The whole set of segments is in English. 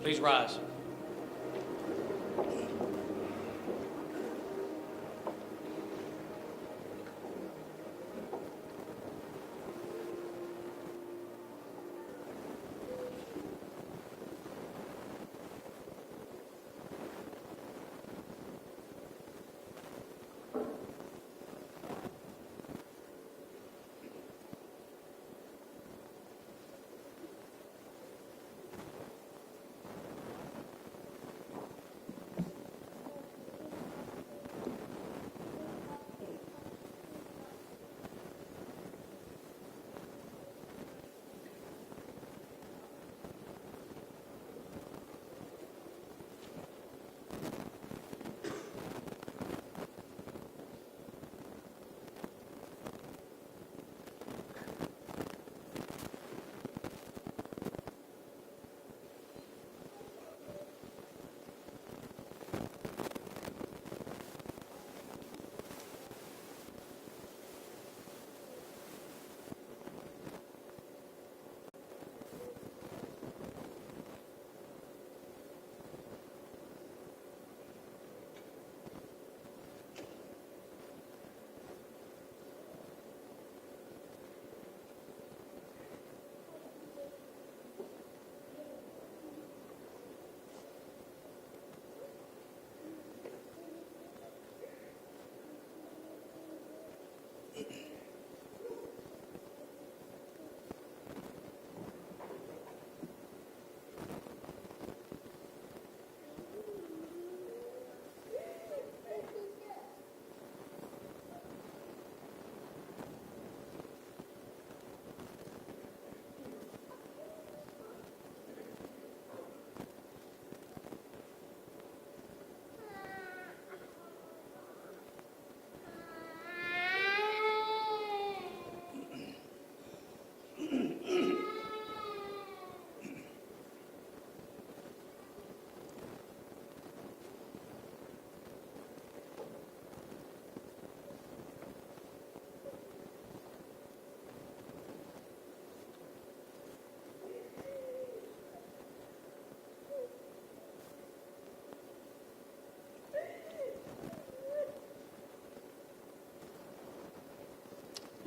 Please rise.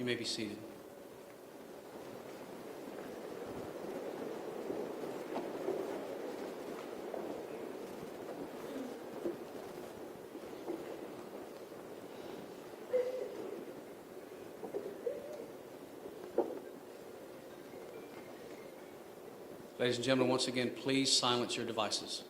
You may be seated. Ladies and gentlemen, once again, please silence your devices.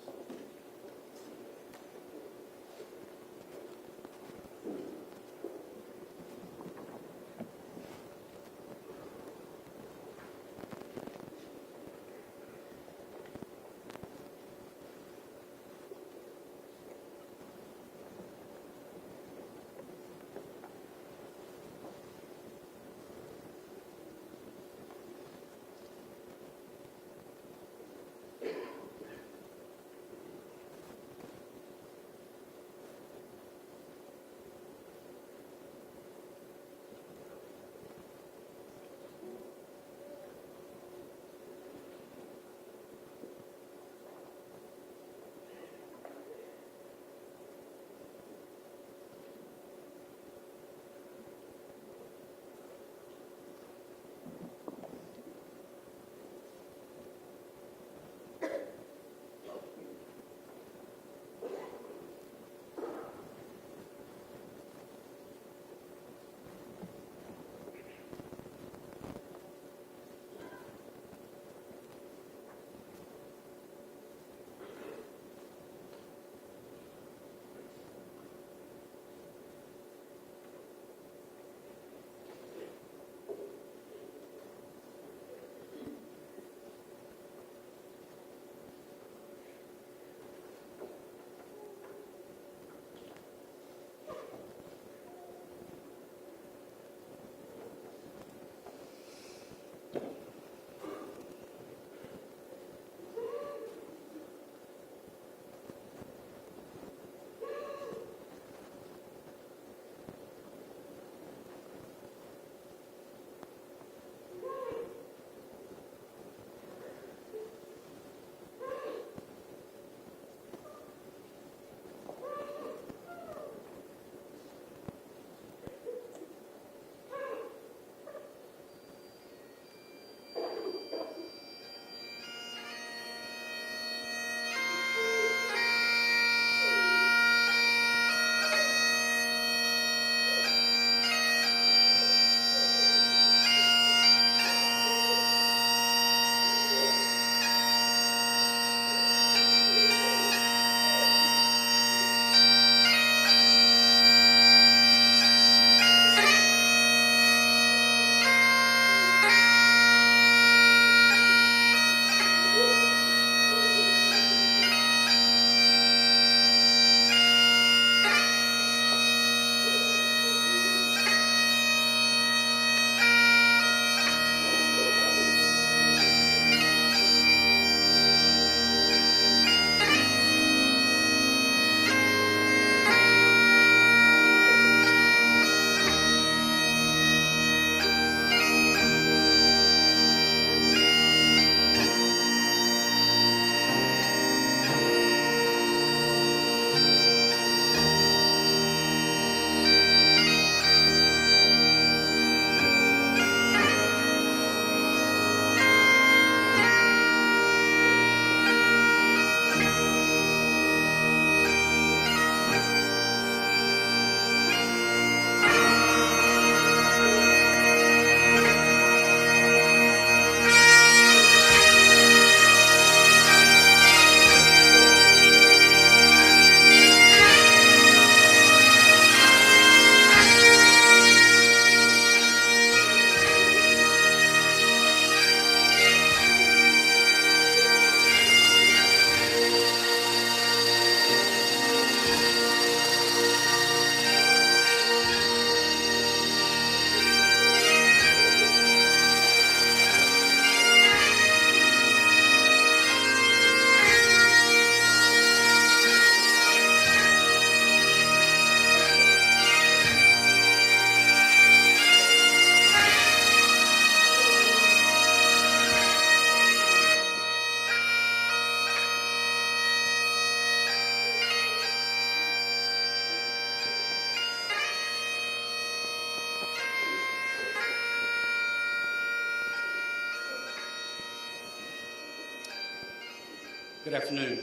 Good afternoon.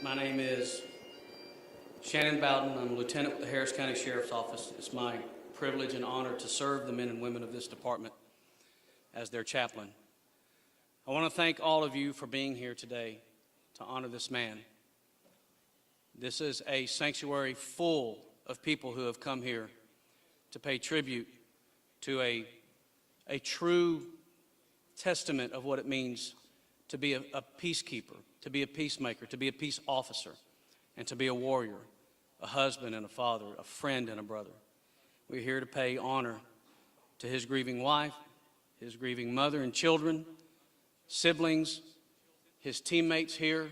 My name is Shannon Bowden. I'm a lieutenant with the Harris County Sheriff's Office. It's my privilege and honor to serve the men and women of this department as their chaplain. I want to thank all of you for being here today to honor this man. This is a sanctuary full of people who have come here to pay tribute to a true testament of what it means to be a peacekeeper, to be a peacemaker, to be a peace officer, and to be a warrior, a husband and a father, a friend and a brother. We're here to pay honor to his grieving wife, his grieving mother and children, siblings, his teammates here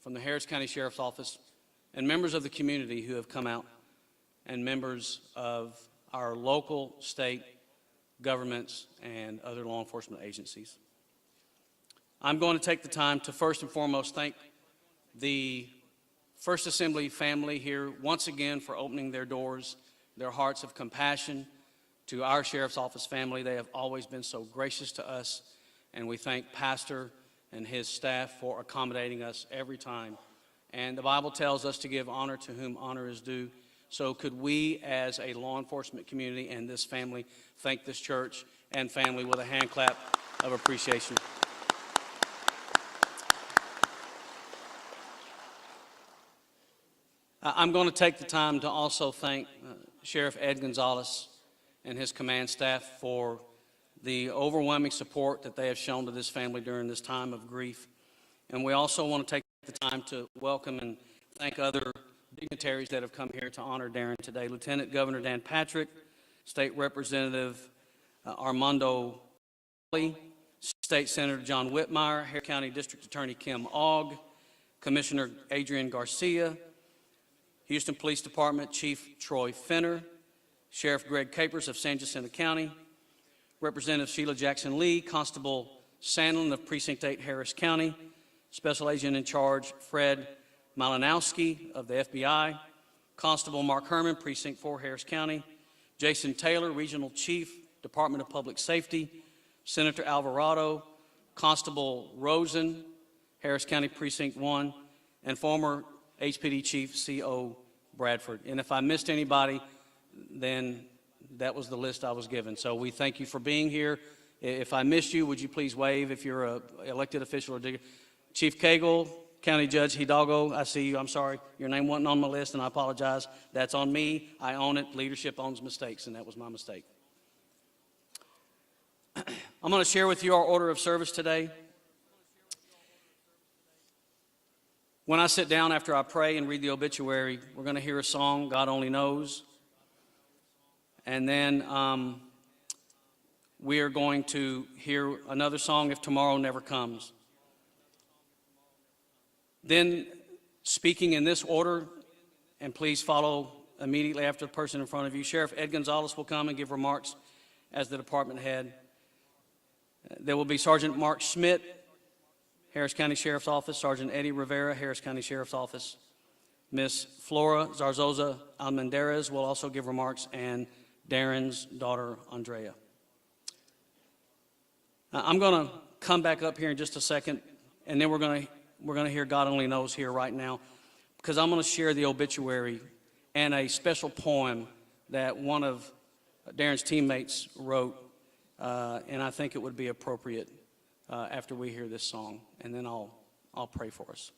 from the Harris County Sheriff's Office, and members of the community who have come out, and members of our local, state governments, and other law enforcement agencies. I'm going to take the time to first and foremost thank the First Assembly family here once again for opening their doors, their hearts of compassion to our Sheriff's Office family. They have always been so gracious to us, and we thank Pastor and his staff for accommodating us every time. And the Bible tells us to give honor to whom honor is due. So could we as a law enforcement community and this family thank this church and family with a hand clap of appreciation. I'm going to take the time to also thank Sheriff Ed Gonzalez and his command staff for the overwhelming support that they have shown to this family during this time of grief. And we also want to take the time to welcome and thank other dignitaries that have come here to honor Darren today. Lieutenant Governor Dan Patrick, State Representative Armando Lee, State Senator John Whitmire, Harris County District Attorney Kim Ogg, Commissioner Adrian Garcia, Houston Police Department Chief Troy Fenner, Sheriff Greg Capers of San Jacinto County, Representative Sheila Jackson Lee, Constable Sandlin of Precinct 8 Harris County, Special Agent in Charge Fred Malinowski of the FBI, Constable Mark Herman, Precinct 4 Harris County, Jason Taylor, Regional Chief, Department of Public Safety, Senator Alvarado, Constable Rosen, Harris County Precinct 1, and former HPD Chief C.O. Bradford. And if I missed anybody, then that was the list I was given. So we thank you for being here. If I missed you, would you please wave if you're an elected official or digger. Chief Cagle, County Judge Hidalgo, I see you. I'm sorry. Your name wasn't on my list, and I apologize. That's on me. I own it. Leadership owns mistakes, and that was my mistake. I'm going to share with you our order of service today. When I sit down after I pray and read the obituary, we're going to hear a song, God Only Knows. And then we are going to hear another song, If Tomorrow Never Comes. Then, speaking in this order, and please follow immediately after the person in front of you, Sheriff Ed Gonzalez will come and give remarks as the department head. There will be Sergeant Mark Schmidt, Harris County Sheriff's Office, Sergeant Eddie Rivera, Harris County Sheriff's Office. Miss Flora Zarzosa Almendarez will also give remarks, and Darren's daughter, Andrea. I'm going to come back up here in just a second, and then we're going to hear God Only Knows here right now, because I'm going to share the obituary and a special poem that one of Darren's teammates wrote, and I think it would be appropriate after we hear this song, and then I'll pray for us.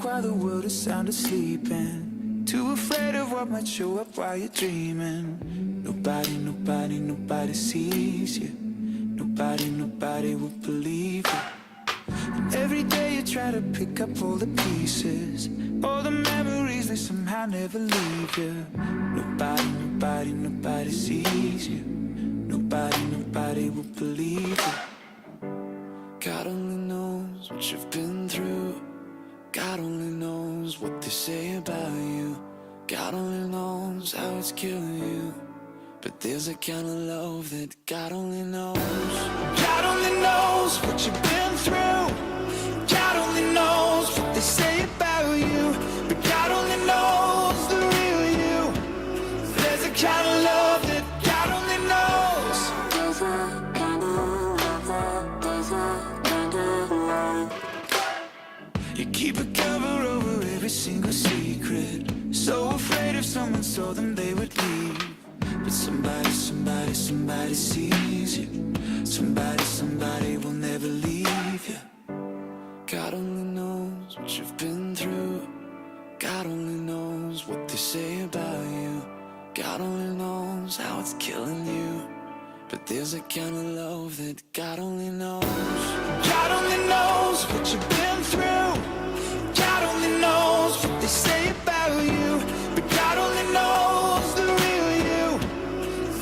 While the world is sound asleep and too afraid of what might show up while you're dreaming. Nobody sees you. Nobody will believe you. And every day you try to pick up all the pieces, all the memories, they somehow never leave you. Nobody sees you. Nobody will believe you. God only knows. knows what you've been through. God only knows what they say about you. God only knows how it's killing you. But there's a kind of love that God only knows. God only knows what you've been through. God only knows what they say about you. But God only knows the real you. There's a kind of love that God only knows. There's a kind of love, there's a kind of love. You keep a cover over every single secret. So afraid if someone saw them they would leave. But somebody sees you. Somebody will never leave you. God only knows what you've been through. God only knows what they say about you. God only knows how it's killing you. But there's a kind of love that God only knows. God only knows what you've been through. God only knows what they say about you. But God only knows the real you.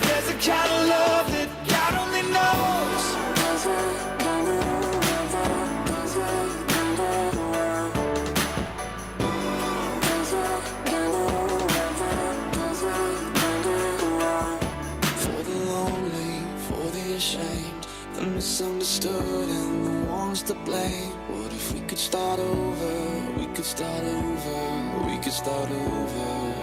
There's a kind of love that God only knows. There's a kind of love, there's a kind of love. There's a kind of love, there's a kind of love. For the lonely, for the ashamed, the misunderstood and the ones to blame. What if we could start over? We could start over. We could start over.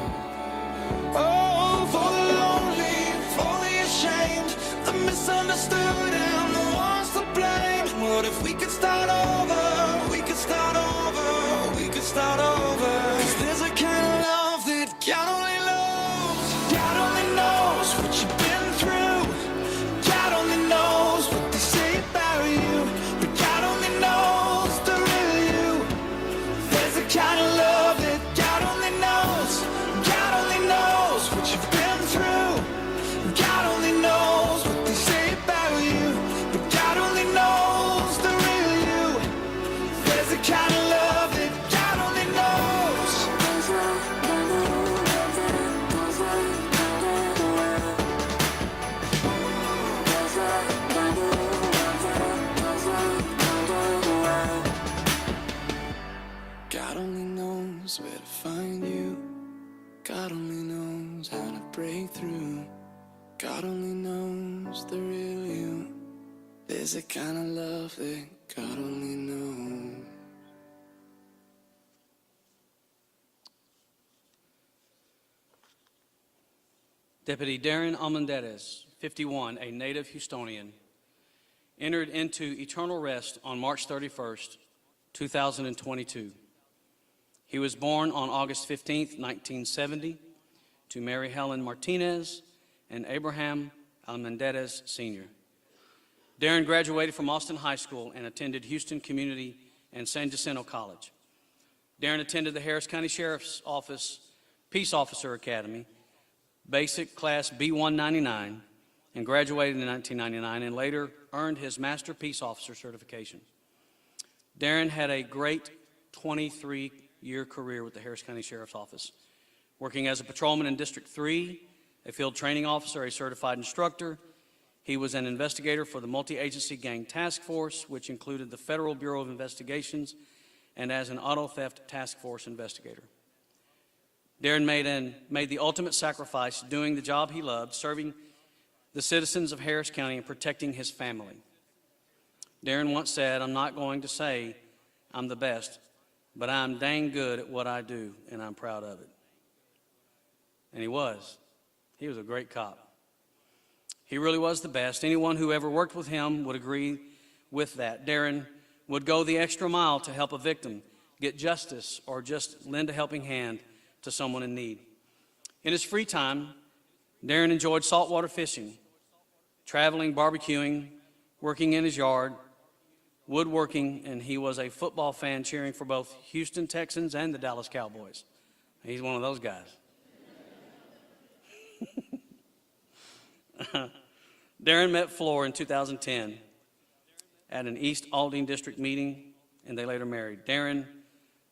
Oh, for the lonely, for the ashamed, the misunderstood and the ones to blame. What if we could start over? We could start over. We could start over. 'Cause there's a kind of love that God only knows. God only knows what you've been through. God only knows what they say about you. But God only knows the real you. There's a kind of love that God only knows. God only knows what you've been through. God only knows what they say about you. But God only knows the real you. There's a kind of love that God only knows. There's a kind of love, there's a kind of love. There's a kind of love, there's a kind of love. God only knows where to find you. God only knows how to break through. God only knows the real you. There's a kind of love that God only knows. Deputy Darren Almendarez, 51, a native Houstonian, entered into eternal rest on March 31st, 2022. He was born on August 15th, 1970, to Mary Helen Martinez and Abraham Almendarez Sr. Darren graduated from Austin High School and attended Houston Community and San Jacinto College. Darren attended the Harris County Sheriff's Office Peace Officer Academy, basic class B199, and graduated in 1999 and later earned his Master Peace Officer certification. Darren had a great 23-year career with the Harris County Sheriff's Office, working as a patrolman in District 3, a field training officer, a certified instructor. He was an investigator for the Multi-Agency Gang Task Force, which included the Federal Bureau of Investigations, and as an auto theft task force investigator. Darren made the ultimate sacrifice doing the job he loved, serving the citizens of Harris County and protecting his family. Darren once said, "I'm not going to say I'm the best, but I'm dang good at what I do, and I'm proud of it." And he was. He was a great cop. He really was the best. Anyone who ever worked with him would agree with that. Darren would go the extra mile to help a victim get justice or just lend a helping hand to someone in need. In his free time, Darren enjoyed saltwater fishing, traveling, barbecuing, working in his yard, woodworking, and he was a football fan cheering for both Houston Texans and the Dallas Cowboys. He's one of those guys. Darren met Flor in 2010 at an East Aldine District meeting, and they later married. Darren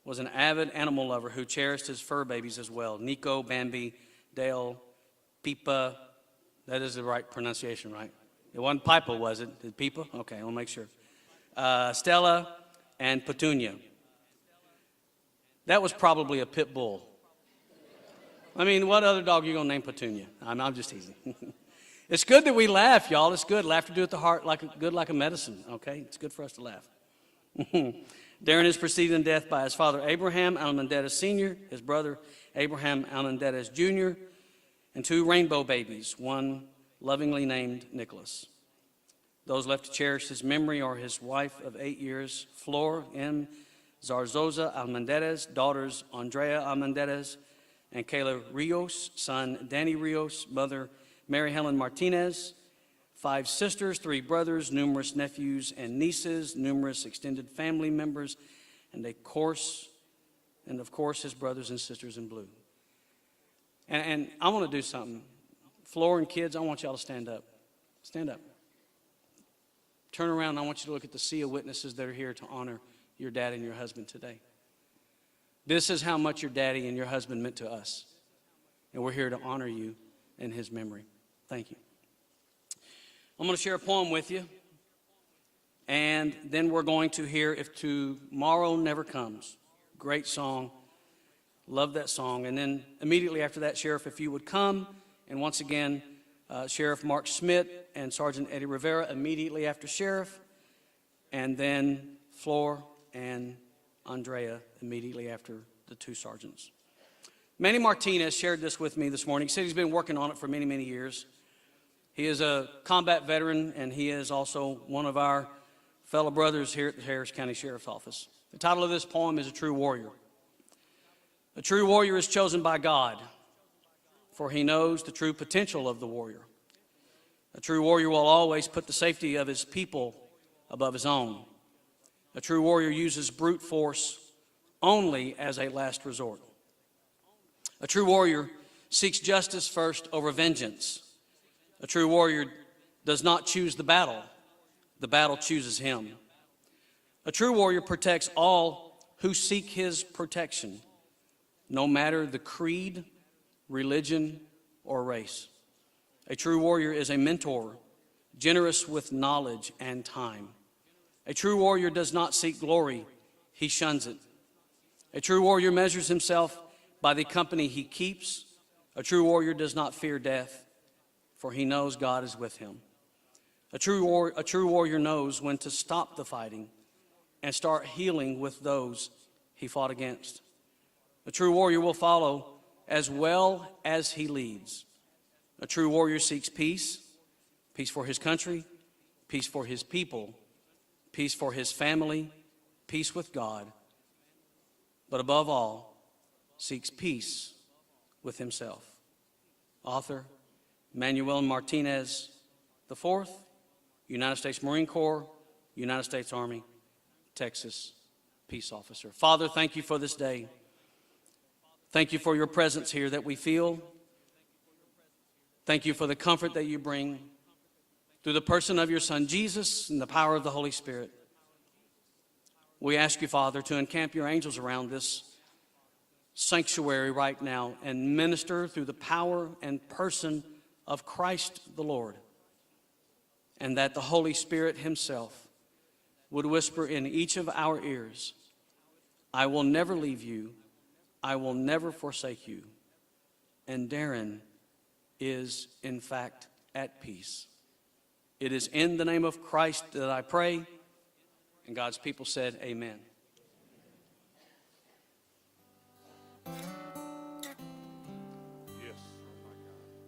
was an avid animal lover who cherished his fur babies as well. Nico, Bambi, Dale, Pipa. That is the right pronunciation, right? It wasn't Pipa, was it? Did Pipa? Okay, I'll make sure. Stella, and Petunia. That was probably a pit bull. I mean, what other dog are you going to name Petunia? I'm just teasing. It's good that we laugh, y'all. It's good. Laughter doeth the heart good like a medicine, okay? It's good for us to laugh. Darren is preceded in death by his father, Abraham Almendarez Sr., his brother, Abraham Almendarez Jr., and 2 rainbow babies, one lovingly named Nicholas. Those left to cherish his memory are his wife of 8 years, Flor M. Zarzosa Almendarez, daughters Andrea Almendarez and Kayla Rios, son Danny Rios, mother Mary Helen Martinez, 5 sisters, 3 brothers, numerous nephews and nieces, numerous extended family members, and of course, his brothers and sisters in blue. And I want to do something. Flor and kids, I want y'all to stand up. Stand up. Turn around, and I want you to look at the sea of witnesses that are here to honor your dad and your husband today. This is how much your daddy and your husband meant to us. And we're here to honor you in his memory. Thank you. I'm going to share a poem with you. And then we're going to hear If Tomorrow Never Comes. Great song. Love that song. And then immediately after that, Sheriff, if you would come. And once again, Sheriff Mark Schmidt and Sergeant Eddie Rivera immediately after Sheriff. And then Flor and Andrea immediately after the 2 sergeants. Manny Martinez shared this with me this morning. He said he's been working on it for many, many years. He is a combat veteran, and he is also one of our fellow brothers here at the Harris County Sheriff's Office. The title of this poem is A True Warrior. A true warrior is chosen by God, for he knows the true potential of the warrior. A true warrior will always put the safety of his people above his own. A true warrior uses brute force only as a last resort. A true warrior seeks justice first over vengeance. A true warrior does not choose the battle chooses him. A true warrior protects all who seek his protection, no matter the creed, religion, or race. A true warrior is a mentor, generous with knowledge and time. A true warrior does not seek glory, he shuns it. A true warrior measures himself by the company he keeps. A true warrior does not fear death, for he knows God is with him. A true warrior knows when to stop the fighting and start healing with those he fought against. A true warrior will follow as well as he leads. A true warrior seeks peace, peace for his country, peace for his people, peace for his family, peace with God, but above all, seeks peace with himself. Author Manuel Martinez IV, United States Marine Corps, United States Army, Texas peace officer. Father, thank you for this day. Thank you for your presence here that we feel. Thank you for the comfort that you bring through the person of your Son, Jesus, and the power of the Holy Spirit. We ask you, Father, to encamp your angels around this sanctuary right now and minister through the power and person of Christ the Lord, and that the Holy Spirit himself would whisper in each of our ears, I will never leave you, I will never forsake you. And Darren is, in fact, at peace. It is in the name of Christ that I pray, and God's people said, amen.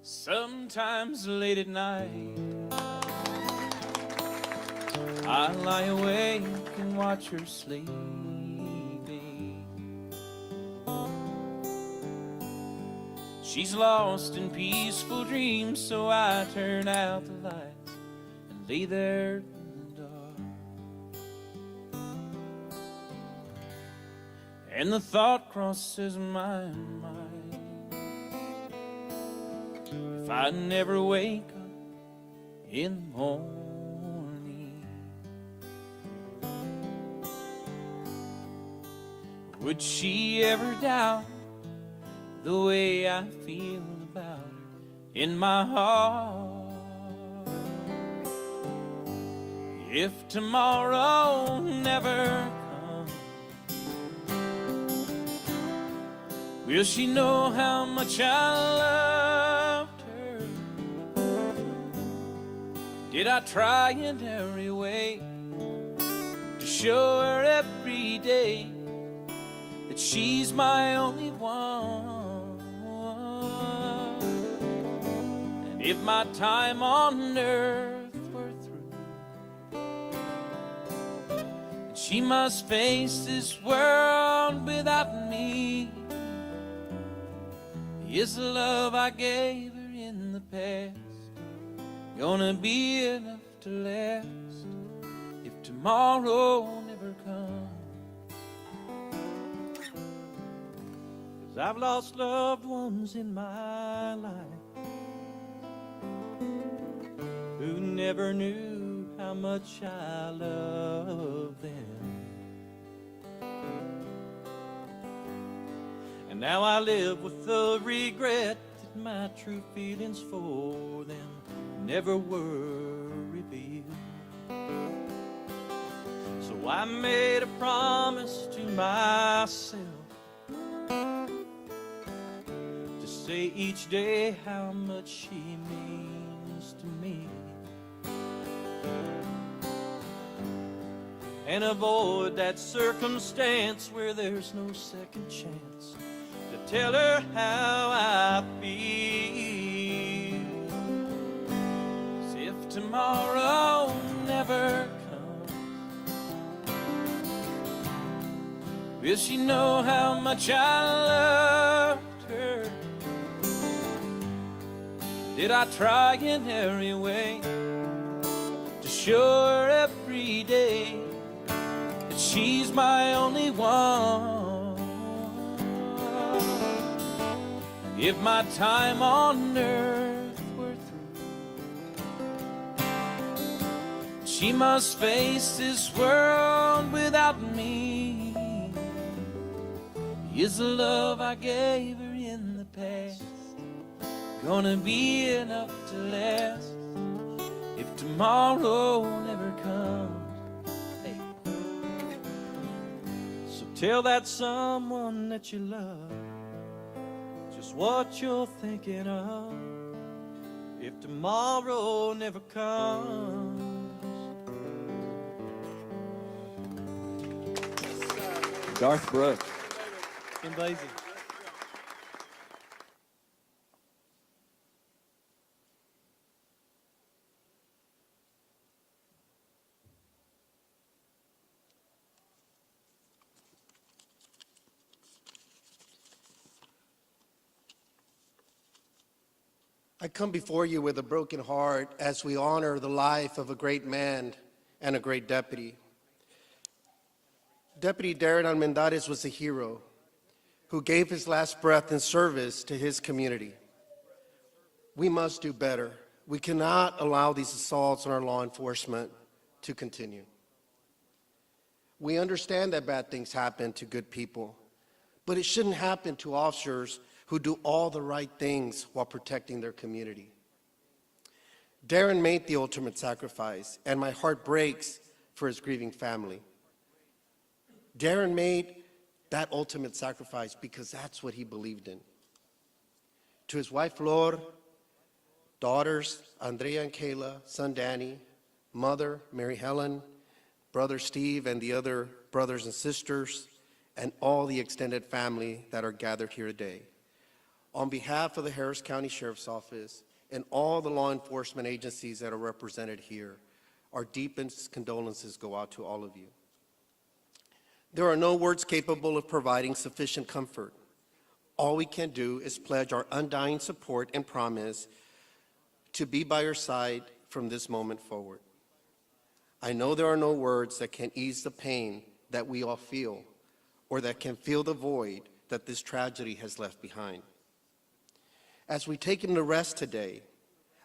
Sometimes late at night I lie awake and watch her sleeping. She's lost in peaceful dreams, so I turn out the lights and lay there in the dark. And the thought crosses my mind, if I never wake up in the morning, would she ever doubt the way I feel about her in my heart? If tomorrow never comes, Will she know how much I loved her? Did I try in every way to show her every day that she's my only one? And if my time on earth were through, and she must face this world without me, is the love I gave her in the past gonna be enough to last if tomorrow never comes? 'Cause I've lost loved ones in my life who never knew how much I loved them. And now I live with the regret that my true feelings for them never were revealed. So I made a promise to myself to say each day how much she means to me, and avoid that circumstance where there's no second chance to tell her how I feel. 'Cause if tomorrow never comes, will she know how much I loved her? Did I try in every way to show her every day that she's my only one? If my time on earth were through, she must face this world without me. Is the love I gave her in the past gonna be enough to last if tomorrow never comes? Hey. So tell that someone that you love just what you're thinking of if tomorrow never comes. Garth Brooks. Kim Basie. I come before you with a broken heart as we honor the life of a great man and a great deputy. Deputy Darren Almendarez was a hero who gave his last breath in service to his community. We must do better. We cannot allow these assaults on our law enforcement to continue. We understand that bad things happen to good people, but it shouldn't happen to officers who do all the right things while protecting their community. Darren made the ultimate sacrifice, and my heart breaks for his grieving family. Darren made that ultimate sacrifice because that's what he believed in. To his wife, Flor, daughters, Andrea and Kayla, son, Danny, mother, Mary Helen, brother, Steve, and the other brothers and sisters, and all the extended family that are gathered here today. On behalf of the Harris County Sheriff's Office and all the law enforcement agencies that are represented here, our deepest condolences go out to all of you. There are no words capable of providing sufficient comfort. All we can do is pledge our undying support and promise to be by your side from this moment forward. I know there are no words that can ease the pain that we all feel or that can fill the void that this tragedy has left behind. As we take him to rest today,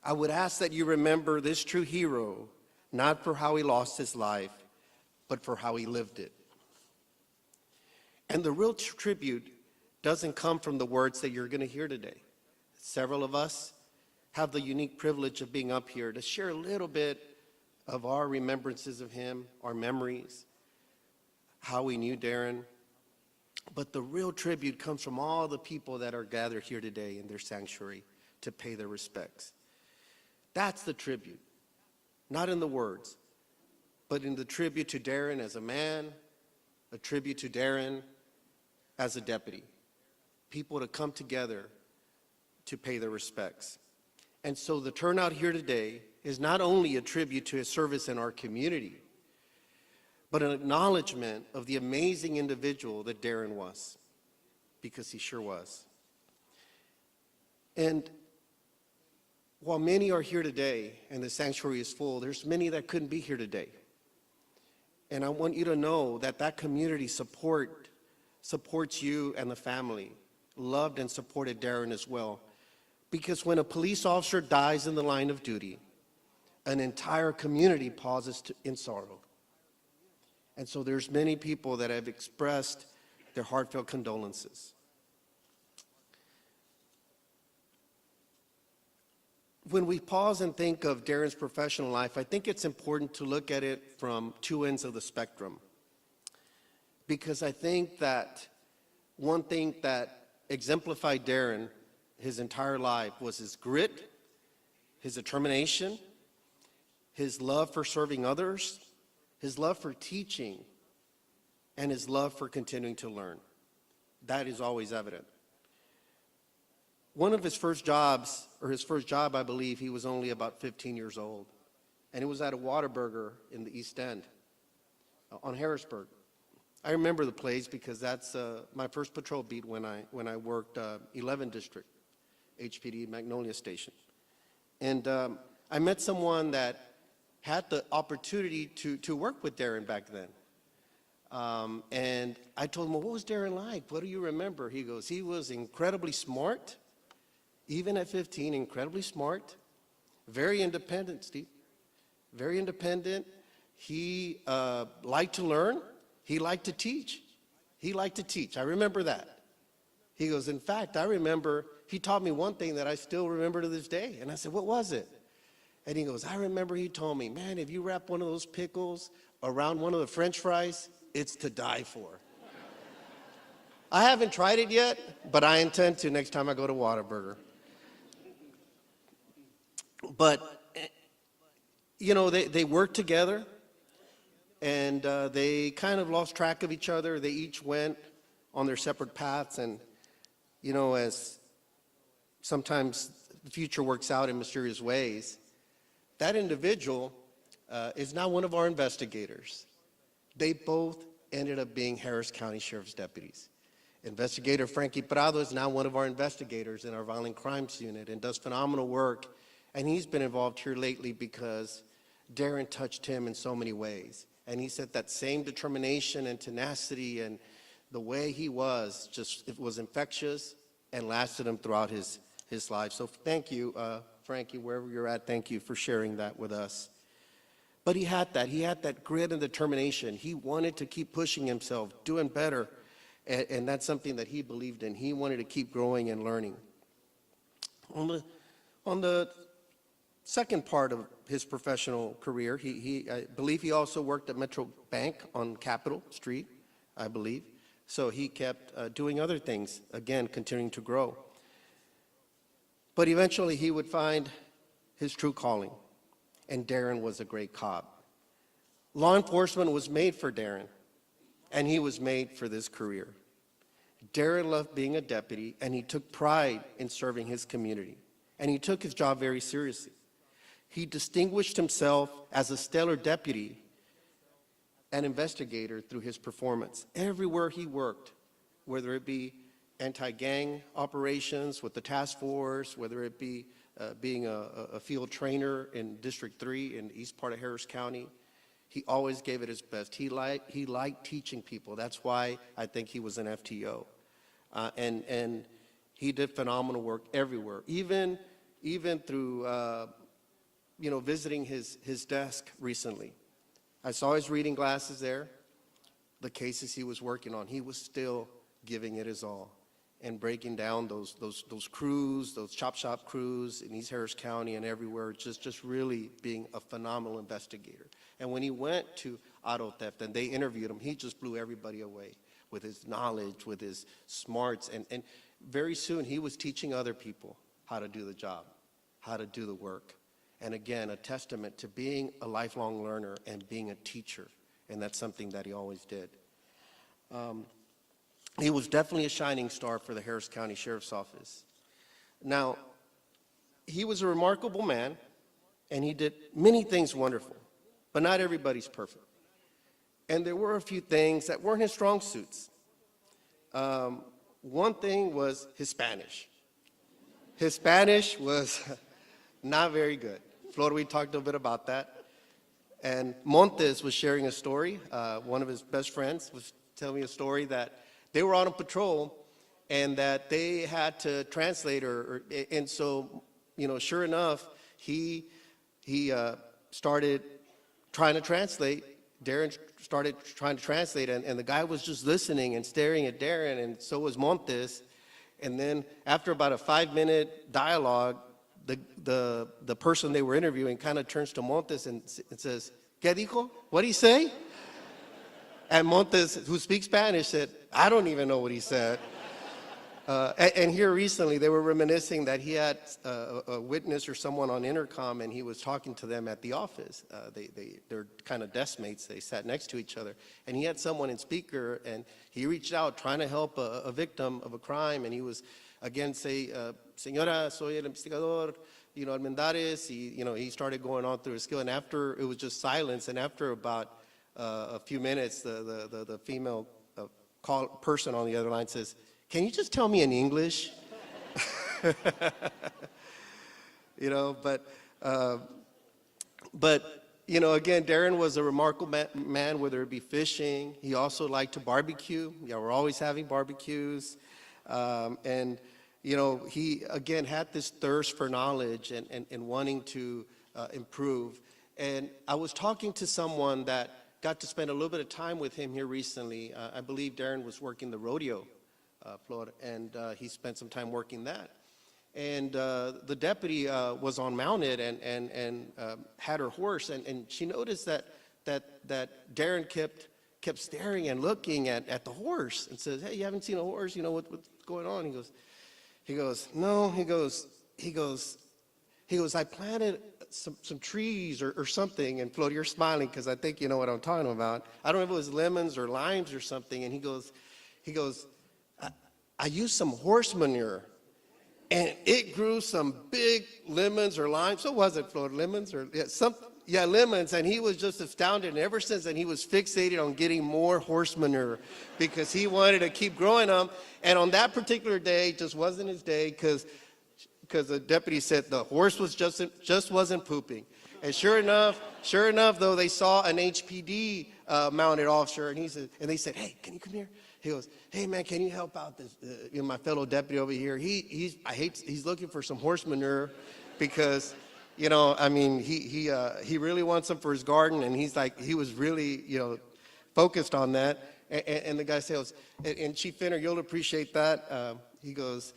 I would ask that you remember this true hero, not for how he lost his life, but for how he lived it. And the real tribute doesn't come from the words that you're going to hear today. Several of us have the unique privilege of being up here to share a little bit of our remembrances of him, our memories, how we knew Darren, But the real tribute comes from all the people that are gathered here today in their sanctuary to pay their respects. That's the tribute, not in the words, but in the tribute to Darren as a man, a tribute to Darren as a deputy. People to come together to pay their respects. And so the turnout here today is not only a tribute to his service in our community, but an acknowledgement of the amazing individual that Darren was, because he sure was. And while many are here today and the sanctuary is full, there's many that couldn't be here today. And I want you to know that that community supports you and the family, loved and supported Darren as well. Because when a police officer dies in the line of duty, an entire community pauses in sorrow. And so there's many people that have expressed their heartfelt condolences. When we pause and think of Darren's professional life, I think it's important to look at it from two ends of the spectrum. Because I think that one thing that exemplified Darren his entire life was his grit, his determination, his love for serving others, his love for teaching, and his love for continuing to learn. That is always evident. One of his first jobs, or his first job, I believe, he was only about 15 years old. And it was at a Whataburger in the East End, on Harrisburg. I remember the place because that's my first patrol beat when I worked 11 District, HPD Magnolia Station. And I met someone that had the opportunity to work with Darren back then. And I told him, well, what was Darren like? What do you remember? He goes, he was incredibly smart, even at 15, incredibly smart, very independent, Steve, very independent. He liked to learn. He liked to teach. He liked to teach. I remember that. He goes, in fact, I remember he taught me one thing that I still remember to this day. And I said, what was it? And he goes, I remember he told me, man, if you wrap one of those pickles around one of the French fries, it's to die for. I haven't tried it yet, but I intend to next time I go to Whataburger. But, you know, they worked together, and they kind of lost track of each other. They each went on their separate paths, and, you know, as sometimes the future works out in mysterious ways, that individual is now one of our investigators. They both ended up being Harris County Sheriff's deputies. Investigator Frankie Prado is now one of our investigators in our violent crimes unit and does phenomenal work. And he's been involved here lately because Darren touched him in so many ways. And he said that same determination and tenacity and the way he was, just it was infectious and lasted him throughout his life. So thank you, Frankie, wherever you're at, thank you for sharing that with us. But he had that grit and determination. He wanted to keep pushing himself, doing better, and that's something that he believed in. He wanted to keep growing and learning. On the second part of his professional career, I believe he also worked at Metro Bank on Capitol Street, I believe. So he kept doing other things, again, continuing to grow. But eventually he would find his true calling, and Darren was a great cop. Law enforcement was made for Darren, and he was made for this career. Darren loved being a deputy, and he took pride in serving his community, and he took his job very seriously. He distinguished himself as a stellar deputy and investigator through his performance. Everywhere he worked, whether it be anti-gang operations with the task force, whether it be being a field trainer in District 3 in the east part of Harris County, he always gave it his best. He liked teaching people. That's why I think he was an FTO. And he did phenomenal work everywhere, even through visiting his desk recently. I saw his reading glasses there, the cases he was working on. He was still giving it his all and breaking down those crews, those chop shop crews in East Harris County and everywhere, just really being a phenomenal investigator. And when he went to auto theft and they interviewed him, he just blew everybody away with his knowledge, with his smarts. And very soon he was teaching other people how to do the job, how to do the work. And again, a testament to being a lifelong learner and being a teacher. And that's something that he always did. He was definitely a shining star for the Harris County Sheriff's Office. Now, he was a remarkable man, and he did many things wonderful, but not everybody's perfect. And there were a few things that weren't his strong suits. One thing was his Spanish. His Spanish was not very good. Flor, we talked a bit about that. And Montes was sharing a story. One of his best friends was telling me a story that they were on a patrol and that they had to translate and so, sure enough, he started trying to translate. Darren started trying to translate, and the guy was just listening and staring at Darren, and so was Montes. And then after about a 5-minute dialogue, the person they were interviewing kind of turns to Montes and says, "¿Qué dijo? What did he say?" And Montes, who speaks Spanish, said, "I don't even know what he said." And here recently, they were reminiscing that he had a witness or someone on intercom, and he was talking to them at the office. They're kind of desk mates. They sat next to each other. And he had someone in speaker, and he reached out trying to help a victim of a crime. And he was, again, say, "Señora, soy el investigador, Almendarez." He started going on through his skill. And after, it was just silence. And after about a few minutes, the female person on the other line says, "Can you just tell me in English?" But again, Darren was a remarkable man, whether it be fishing. He also liked to barbecue. We're always having barbecues. And he, again, had this thirst for knowledge and wanting to improve. And I was talking to someone that got to spend a little bit of time with him here recently. I believe Darren was working the rodeo, Flor, and he spent some time working that. And the deputy was unmounted and had her horse, and she noticed that Darren kept staring and looking at the horse and says, "Hey, you haven't seen a horse? What's going on?" He goes, "No." He goes, "I planted some trees or something." And Flor, you're smiling because I think you know what I'm talking about. I don't know if it was lemons or limes or something. And he goes, "I used some horse manure, and it grew some big lemons or limes." So was it, Flor, lemons or lemons? And he was just astounded. And ever since then, he was fixated on getting more horse manure because he wanted to keep growing them. And on that particular day, just wasn't his day because the deputy said the horse was just wasn't pooping. And sure enough, though, they saw an HPD mounted officer, and they said, "Hey, can you come here?" He goes, "Hey man, can you help out this my fellow deputy over here? He's looking for some horse manure because he really wants some for his garden." And he was really focused on that. And the guy says, and Chief Finner, you'll appreciate that. He goes,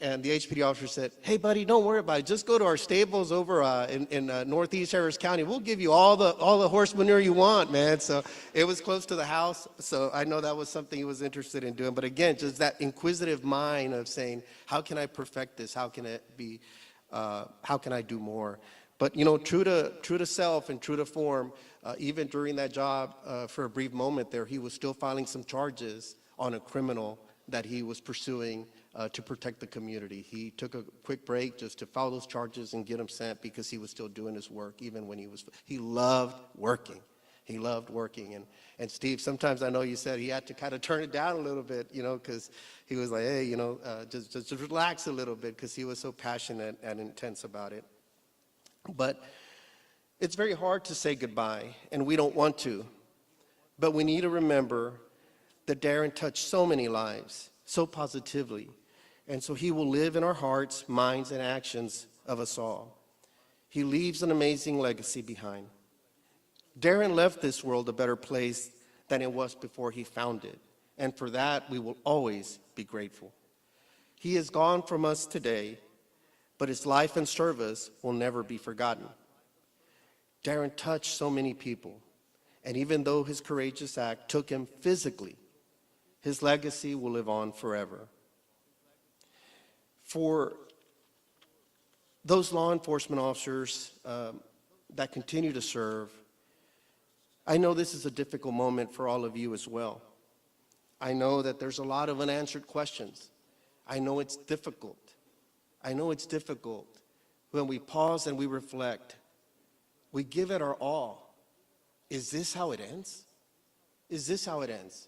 and the HPD officer said, "Hey buddy, don't worry about it. Just go to our stables over in Northeast Harris County. We'll give you all the horse manure you want, man." So it was close to the house. So I know that was something he was interested in doing. But again, just that inquisitive mind of saying, how can I perfect this? How can it be? How can I do more? But true to self and true to form, even during that job, for a brief moment there, he was still filing some charges on a criminal that he was pursuing to protect the community. He took a quick break just to file those charges and get him sent because he was still doing his work, even when he loved working. He loved working. And Steve, sometimes I know you said he had to kind of turn it down a little bit, because he was like, "Hey, just relax a little bit," because he was so passionate and intense about it. But it's very hard to say goodbye, and we don't want to. But we need to remember that Darren touched so many lives, so positively. And so he will live in our hearts, minds, and actions of us all. He leaves an amazing legacy behind. Darren left this world a better place than it was before he found it. And for that, we will always be grateful. He is gone from us today, but his life and service will never be forgotten. Darren touched so many people, and even though his courageous act took him physically, His legacy will live on forever. For those law enforcement officers that continue to serve, I know this is a difficult moment for all of you as well. I know that there's a lot of unanswered questions. I know it's difficult. I know it's difficult. When we pause and we reflect, we give it our all. Is this how it ends? Is this how it ends?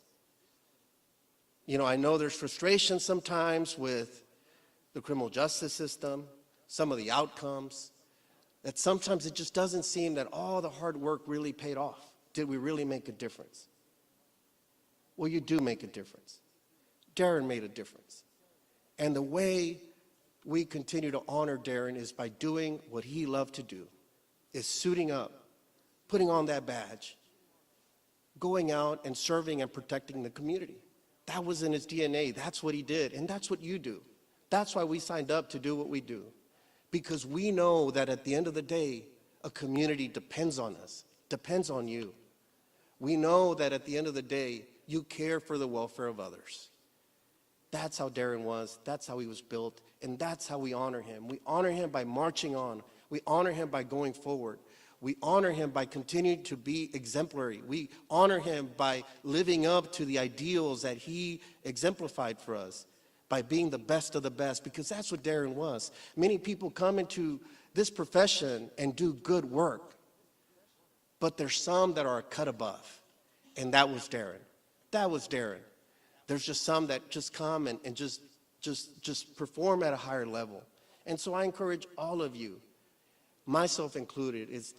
You know, I know there's frustration sometimes with the criminal justice system, some of the outcomes, that sometimes it just doesn't seem that all the hard work really paid off. Did we really make a difference? Well, you do make a difference. Darren made a difference. And the way we continue to honor Darren is by doing what he loved to do, is suiting up, putting on that badge, going out and serving and protecting the community. That was in his DNA. That's what he did, and that's what you do. That's why we signed up to do what we do, because we know that at the end of the day, a community depends on us, depends on you. We know that at the end of the day, you care for the welfare of others. That's how Darren was, that's how he was built, and that's how we honor him. We honor him by marching on. We honor him by going forward. We honor him by continuing to be exemplary. We honor him by living up to the ideals that he exemplified for us, by being the best of the best, because that's what Darren was. Many people come into this profession and do good work, but there's some that are a cut above, and that was Darren. That was Darren. There's just some that just come and just perform at a higher level. And so I encourage all of you, myself included, is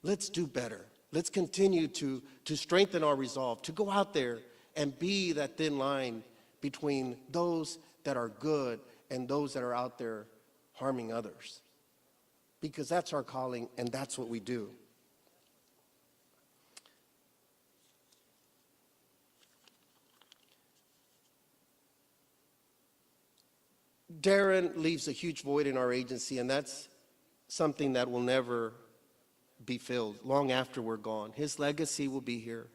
let's do better. Let's continue to strengthen our resolve, to go out there and be that thin line between those that are good and those that are out there harming others. Because that's our calling and that's what we do. Darren leaves a huge void in our agency, and that's something that will never be filled long after we're gone. His legacy will be here.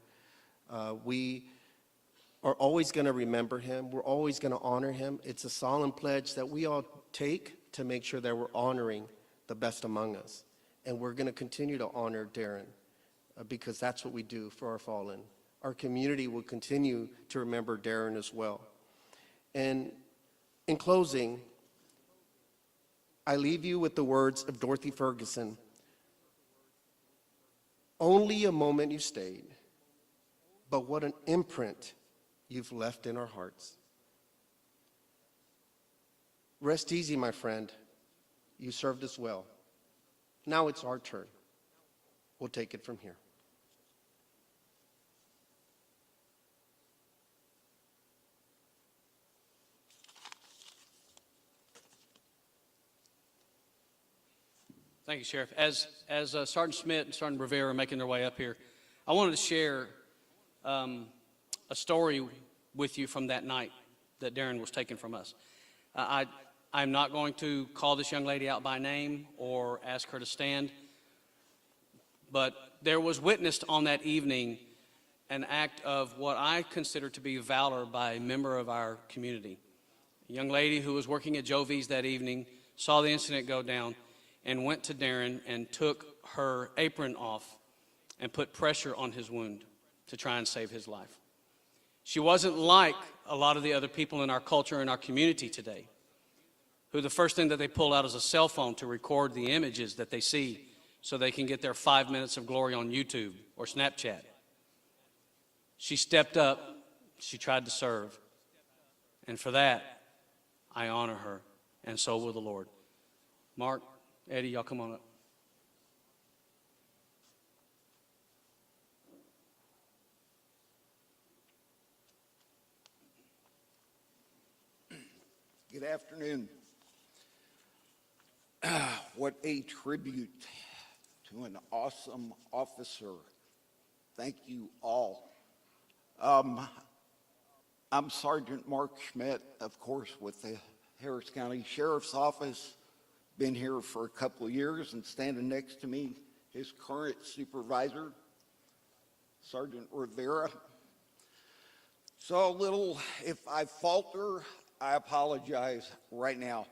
We are always going to remember him. We're always going to honor him. It's a solemn pledge that we all take to make sure that we're honoring the best among us. And we're going to continue to honor Darren because that's what we do for our fallen. Our community will continue to remember Darren as well. And in closing, I leave you with the words of Dorothy Ferguson. Only a moment you stayed, but what an imprint you've left in our hearts. Rest easy, my friend. You served us well. Now it's our turn. We'll take it from here. Thank you, Sheriff. As Sergeant Schmidt and Sergeant Rivera are making their way up here, I wanted to share a story with you from that night that Darren was taken from us. I'm not going to call this young lady out by name or ask her to stand, but there was witnessed on that evening an act of what I consider to be valor by a member of our community. A young lady who was working at Jovi's that evening saw the incident go down and went to Darren and took her apron off and put pressure on his wound to try and save his life. She wasn't like a lot of the other people in our culture and our community today, who the first thing that they pull out is a cell phone to record the images that they see so they can get their 5 minutes of glory on YouTube or Snapchat. She stepped up, she tried to serve, and for that, I honor her, and so will the Lord. Mark, Eddie, y'all come on up. Good afternoon. What a tribute to an awesome officer. Thank you all. I'm Sergeant Mark Schmidt, of course, with the Harris County Sheriff's Office. Been here for a couple of years, and standing next to me, his current supervisor, Sergeant Rivera. So a little, if I falter, I apologize right now,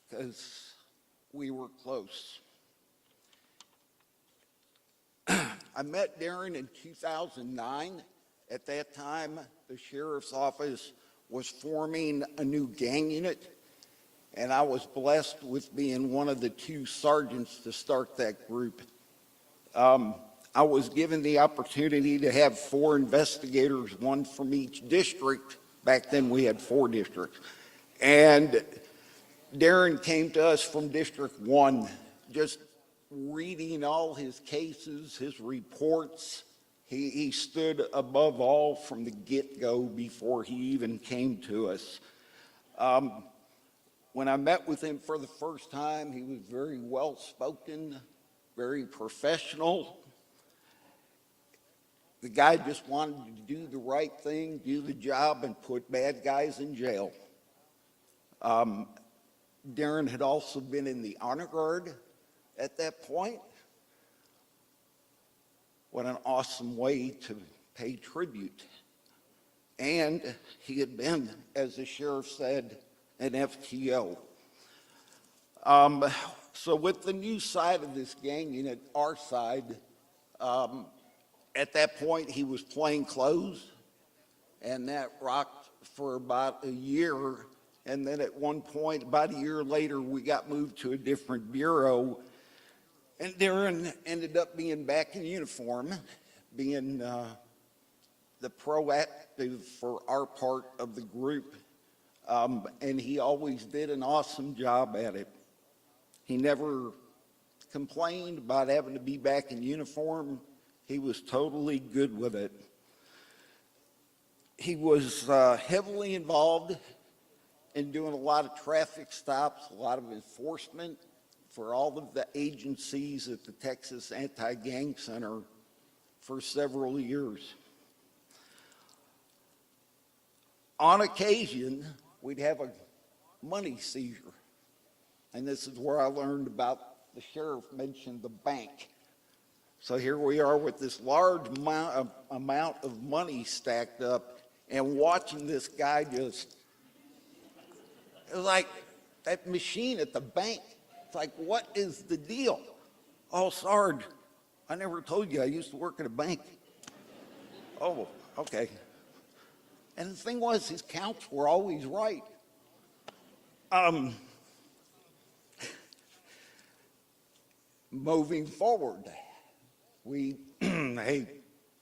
because we were close. I met Darren in 2009. At that time, the sheriff's office was forming a new gang unit, and I was blessed with being one of the 2 sergeants to start that group. I was given the opportunity to have 4 investigators, 1 from each district. Back then we had 4 districts. And Darren came to us from District 1, just reading all his cases, his reports. He stood above all from the get-go before he even came to us. When I met with him for the first time, he was very well-spoken, very professional. The guy just wanted to do the right thing, do the job, and put bad guys in jail. Darren had also been in the honor guard at that point. What an awesome way to pay tribute. And he had been, as the sheriff said, an FTO. So with the new side of this gang unit, our side, at that point he was plain clothes, and that rocked for about a year. And then at one point, about a year later, we got moved to a different bureau. And Darren ended up being back in uniform, being the proactive for our part of the group. And he always did an awesome job at it. He never complained about having to be back in uniform. He was totally good with it. He was heavily involved in doing a lot of traffic stops, a lot of enforcement for all of the agencies at the Texas Anti-Gang Center for several years. On occasion, we'd have a money seizure. And this is where I learned about, the sheriff mentioned the bank. So here we are with this large amount of money stacked up, and watching this guy just, it was like that machine at the bank. It's like, what is the deal? Oh, Sarge, I never told you I used to work at a bank. Oh, okay. And the thing was, his counts were always right. Moving forward, we, hey,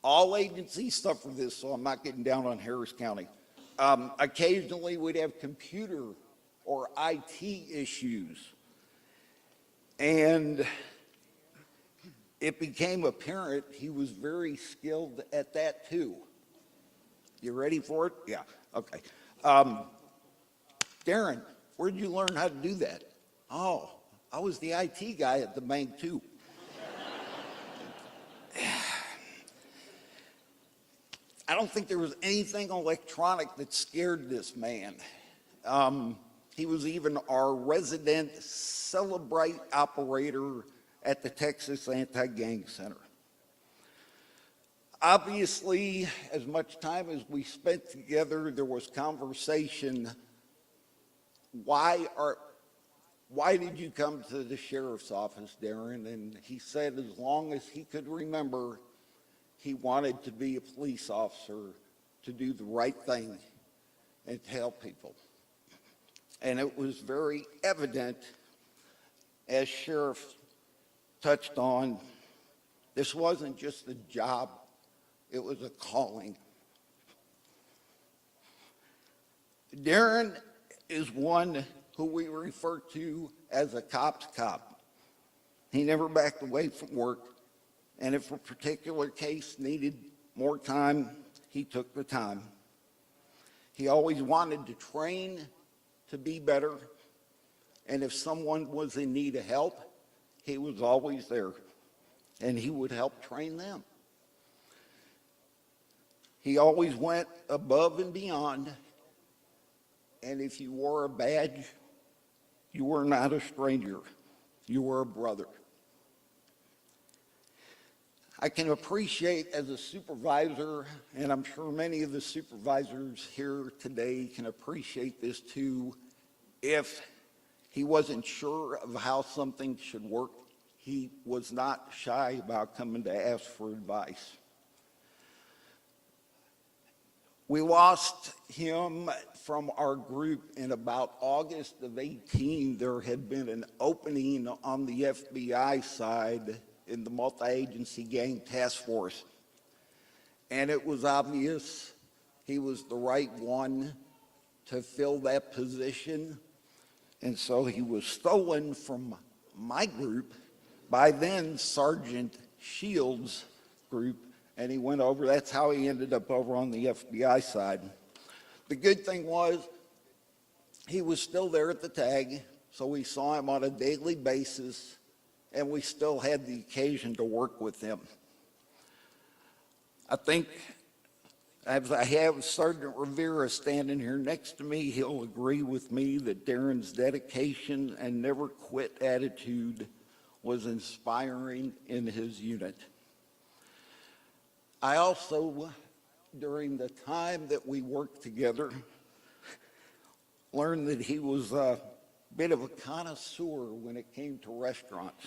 all agencies suffer this, so I'm not getting down on Harris County. Occasionally, we'd have computer or IT issues. And it became apparent he was very skilled at that too. You ready for it? Yeah, okay. Darren, where'd you learn how to do that? Oh, I was the IT guy at the bank too. I don't think there was anything electronic that scared this man. He was even our resident Celebrate operator at the Texas Anti-Gang Center. Obviously, as much time as we spent together, there was conversation. Why did you come to the sheriff's office, Darren? And he said as long as he could remember, he wanted to be a police officer, to do the right thing and to help people. And it was very evident, as Sheriff touched on, this wasn't just a job, it was a calling. Darren is one who we refer to as a cop's cop. He never backed away from work, and if a particular case needed more time, he took the time. He always wanted to train to be better, and if someone was in need of help, he was always there, and he would help train them. He always went above and beyond, and if you wore a badge, you were not a stranger, you were a brother. I can appreciate as a supervisor, and I'm sure many of the supervisors here today can appreciate this too, if he wasn't sure of how something should work, he was not shy about coming to ask for advice. We lost him from our group in about August of 18. There had been an opening on the FBI side in the multi-agency gang task force. And it was obvious he was the right one to fill that position. And so he was stolen from my group, by then Sergeant Shields' group, and he went over. That's how he ended up over on the FBI side. The good thing was he was still there at the tag, so we saw him on a daily basis, and we still had the occasion to work with him. I think, as I have Sergeant Rivera standing here next to me, he'll agree with me that Darren's dedication and never quit attitude was inspiring in his unit. I also, during the time that we worked together, learned that he was a bit of a connoisseur when it came to restaurants.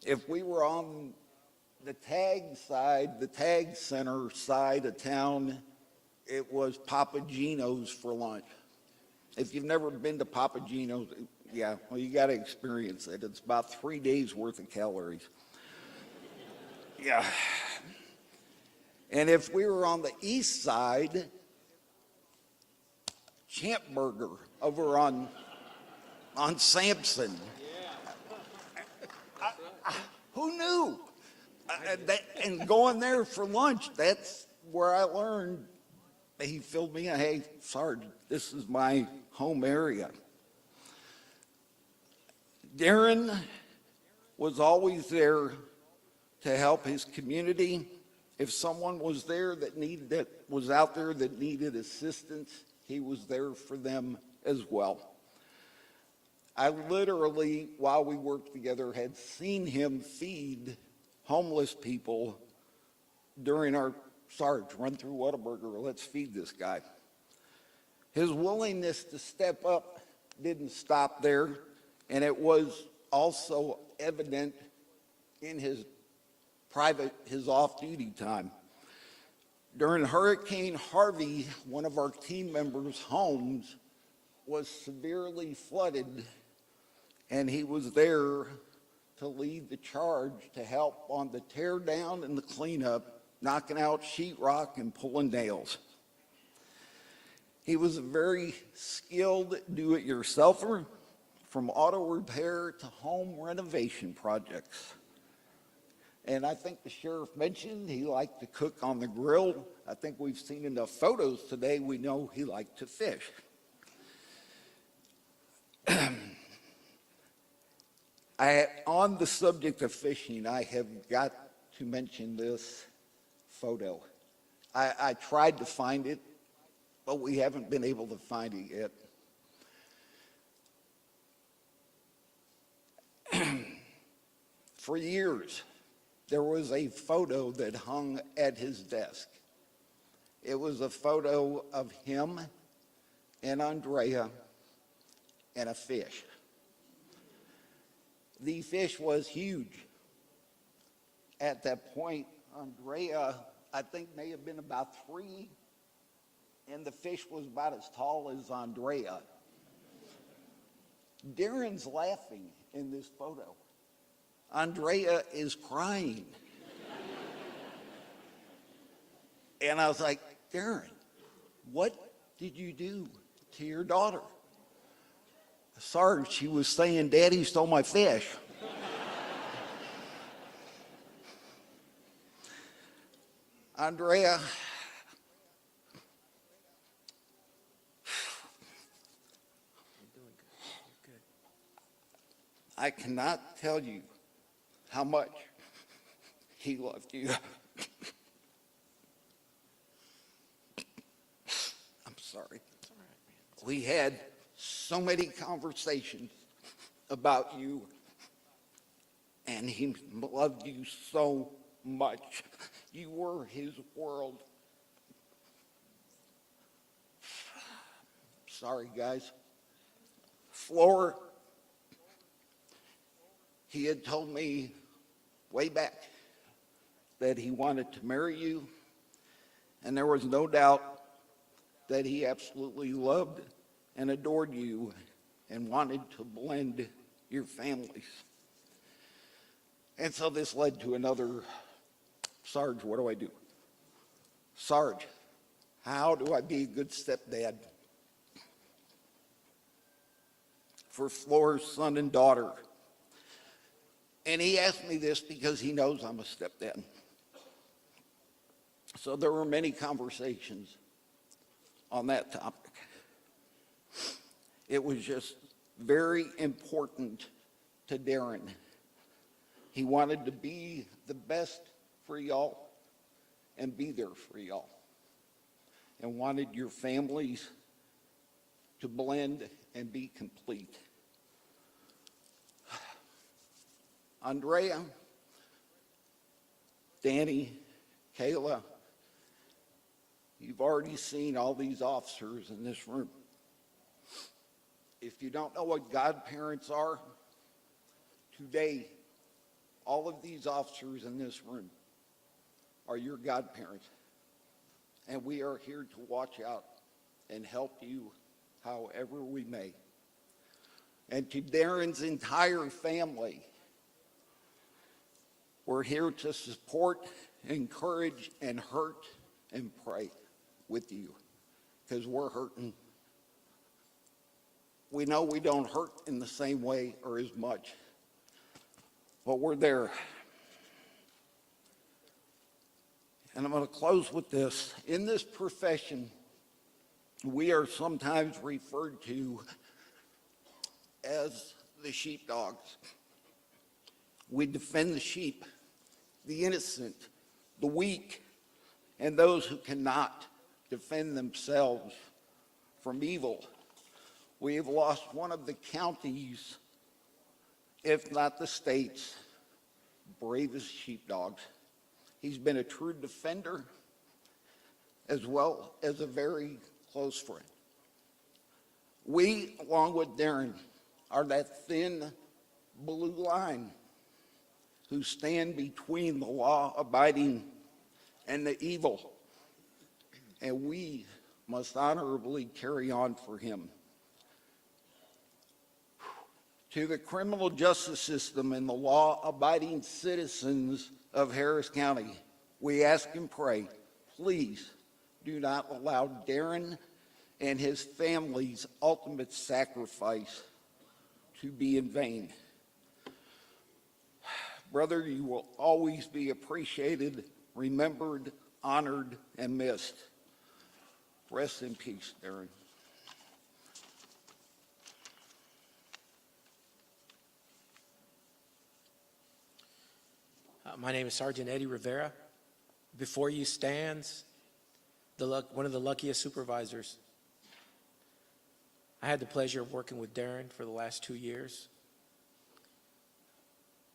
If we were on the tag side, the tag center side of town, it was Papa Gino's for lunch. If you've never been to Papa Gino's, yeah, well, you got to experience it. It's about 3 days worth of calories. Yeah. And if we were on the east side, Champ Burger over on Sampson. Who knew? And going there for lunch, that's where I learned. He filled me in. Hey, Sarge, this is my home area. Darren was always there to help his community. If someone was there that was out there that needed assistance, he was there for them as well. I literally, while we worked together, had seen him feed homeless people during our Sarge, run through Whataburger, let's feed this guy. His willingness to step up didn't stop there, and it was also evident in his off-duty time. During Hurricane Harvey, one of our team members' homes was severely flooded, and he was there to lead the charge to help on the tear down and the cleanup, knocking out sheetrock and pulling nails. He was a very skilled do-it-yourselfer, from auto repair to home renovation projects. And I think the sheriff mentioned he liked to cook on the grill. I think we've seen enough photos today, we know he liked to fish. On the subject of fishing, I have got to mention this photo. I tried to find it, but we haven't been able to find it yet. For years, there was a photo that hung at his desk. It was a photo of him and Andrea and a fish. The fish was huge. At that point, Andrea, I think, may have been about 3, and the fish was about as tall as Andrea. Darren's laughing in this photo. Andrea is crying. And I was like, Darren, what did you do to your daughter? Sarge, she was saying, Daddy stole my fish. Andrea, I cannot tell you how much he loved you. I'm sorry. We had so many conversations about you. and he loved you so much. You were his world. Sorry, guys. Floor, he had told me way back that he wanted to marry you, and there was no doubt that he absolutely loved and adored you and wanted to blend your families. And so this led to another, Sarge, what do I do? Sarge, how do I be a good stepdad for Flora's son and daughter? And he asked me this because he knows I'm a stepdad. So there were many conversations on that topic. It was just very important to Darren. He wanted to be the best for y'all and be there for y'all, and wanted your families to blend and be complete. Andrea, Danny, Kayla, you've already seen all these officers in this room. If you don't know what godparents are, today, all of these officers in this room are your godparents. And we are here to watch out and help you however we may. And to Darren's entire family, we're here to support, encourage, and hurt and pray with you, because we're hurting. We know we don't hurt in the same way or as much, but we're there. And I'm going to close with this. In this profession, we are sometimes referred to as the sheepdogs. We defend the sheep, the innocent, the weak, and those who cannot defend themselves from evil. We have lost one of the county's, if not the state's, bravest sheepdogs. He's been a true defender as well as a very close friend. We, along with Darren, are that thin blue line who stand between the law-abiding and the evil, and we must honorably carry on for him. To the criminal justice system and the law-abiding citizens of Harris County, we ask and pray, please do not allow Darren and his family's ultimate sacrifice to be in vain. Brother, you will always be appreciated, remembered, honored, and missed. Rest in peace, Darren. My name is Sergeant Eddie Rivera. Before you stands one of the luckiest supervisors. I had the pleasure of working with Darren for the last 2 years.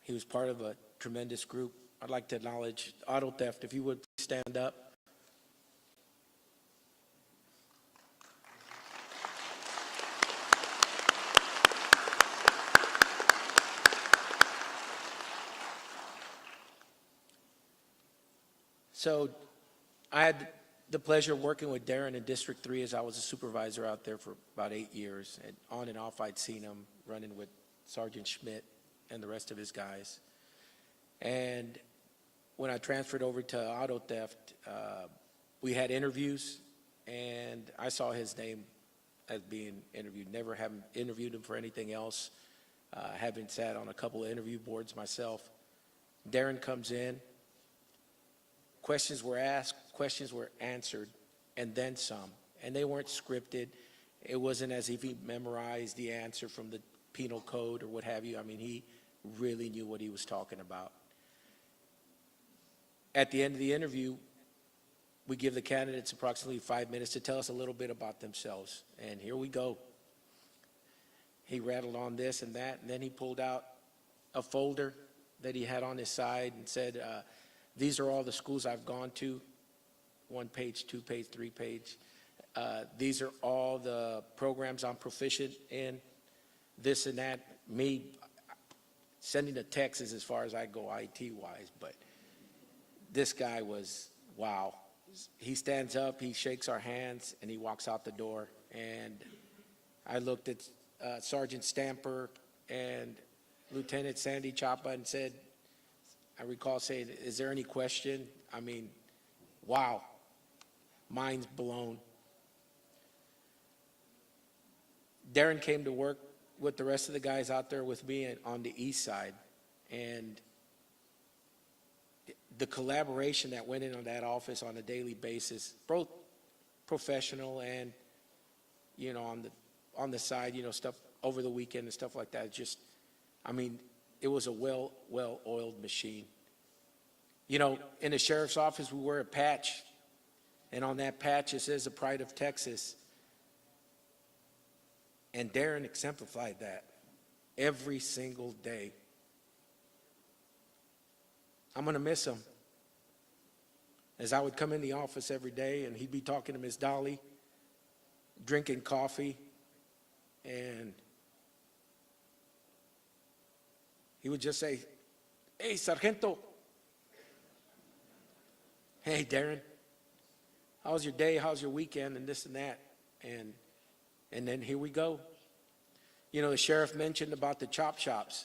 He was part of a tremendous group. I'd like to acknowledge auto theft. If you would please stand up. So I had the pleasure of working with Darren in District 3 as I was a supervisor out there for about 8 years. And on and off, I'd seen him running with Sergeant Schmidt and the rest of his guys. And when I transferred over to auto theft, we had interviews, and I saw his name as being interviewed. Never having interviewed him for anything else. Having sat on a couple of interview boards myself. Darren comes in. Questions were asked, questions were answered, and then some. And they weren't scripted. It wasn't as if he memorized the answer from the penal code or what have you. I mean, he really knew what he was talking about. At the end of the interview, we give the candidates approximately 5 minutes to tell us a little bit about themselves. And here we go. He rattled on this and that, and then he pulled out a folder that he had on his side and said, these are all the schools I've gone to, 1 page, 2 page, 3 page. These are all the programs I'm proficient in, this and that. Me sending a text is as far as I go IT-wise, but this guy was, wow. He stands up, he shakes our hands, and he walks out the door. And I looked at Sergeant Stamper and Lieutenant Sandy Chapa and said, I recall saying, is there any question? I mean, wow, mind's blown. Darren came to work with the rest of the guys out there with me on the east side, and the collaboration that went in on that office on a daily basis, both professional and, you know, on the side, you know, stuff over the weekend and stuff like that. Just, I mean, it was a well-oiled machine. You know, in the sheriff's office, we wear a patch, and on that patch it says the Pride of Texas. And Darren exemplified that every single day. I'm going to miss him. As I would come in the office every day and he'd be talking to Miss Dolly, drinking coffee, and he would just say, hey, Sargento. Hey, Darren. How was your day? How's your weekend? And this and that. And then here we go. You know, the sheriff mentioned about the chop shops.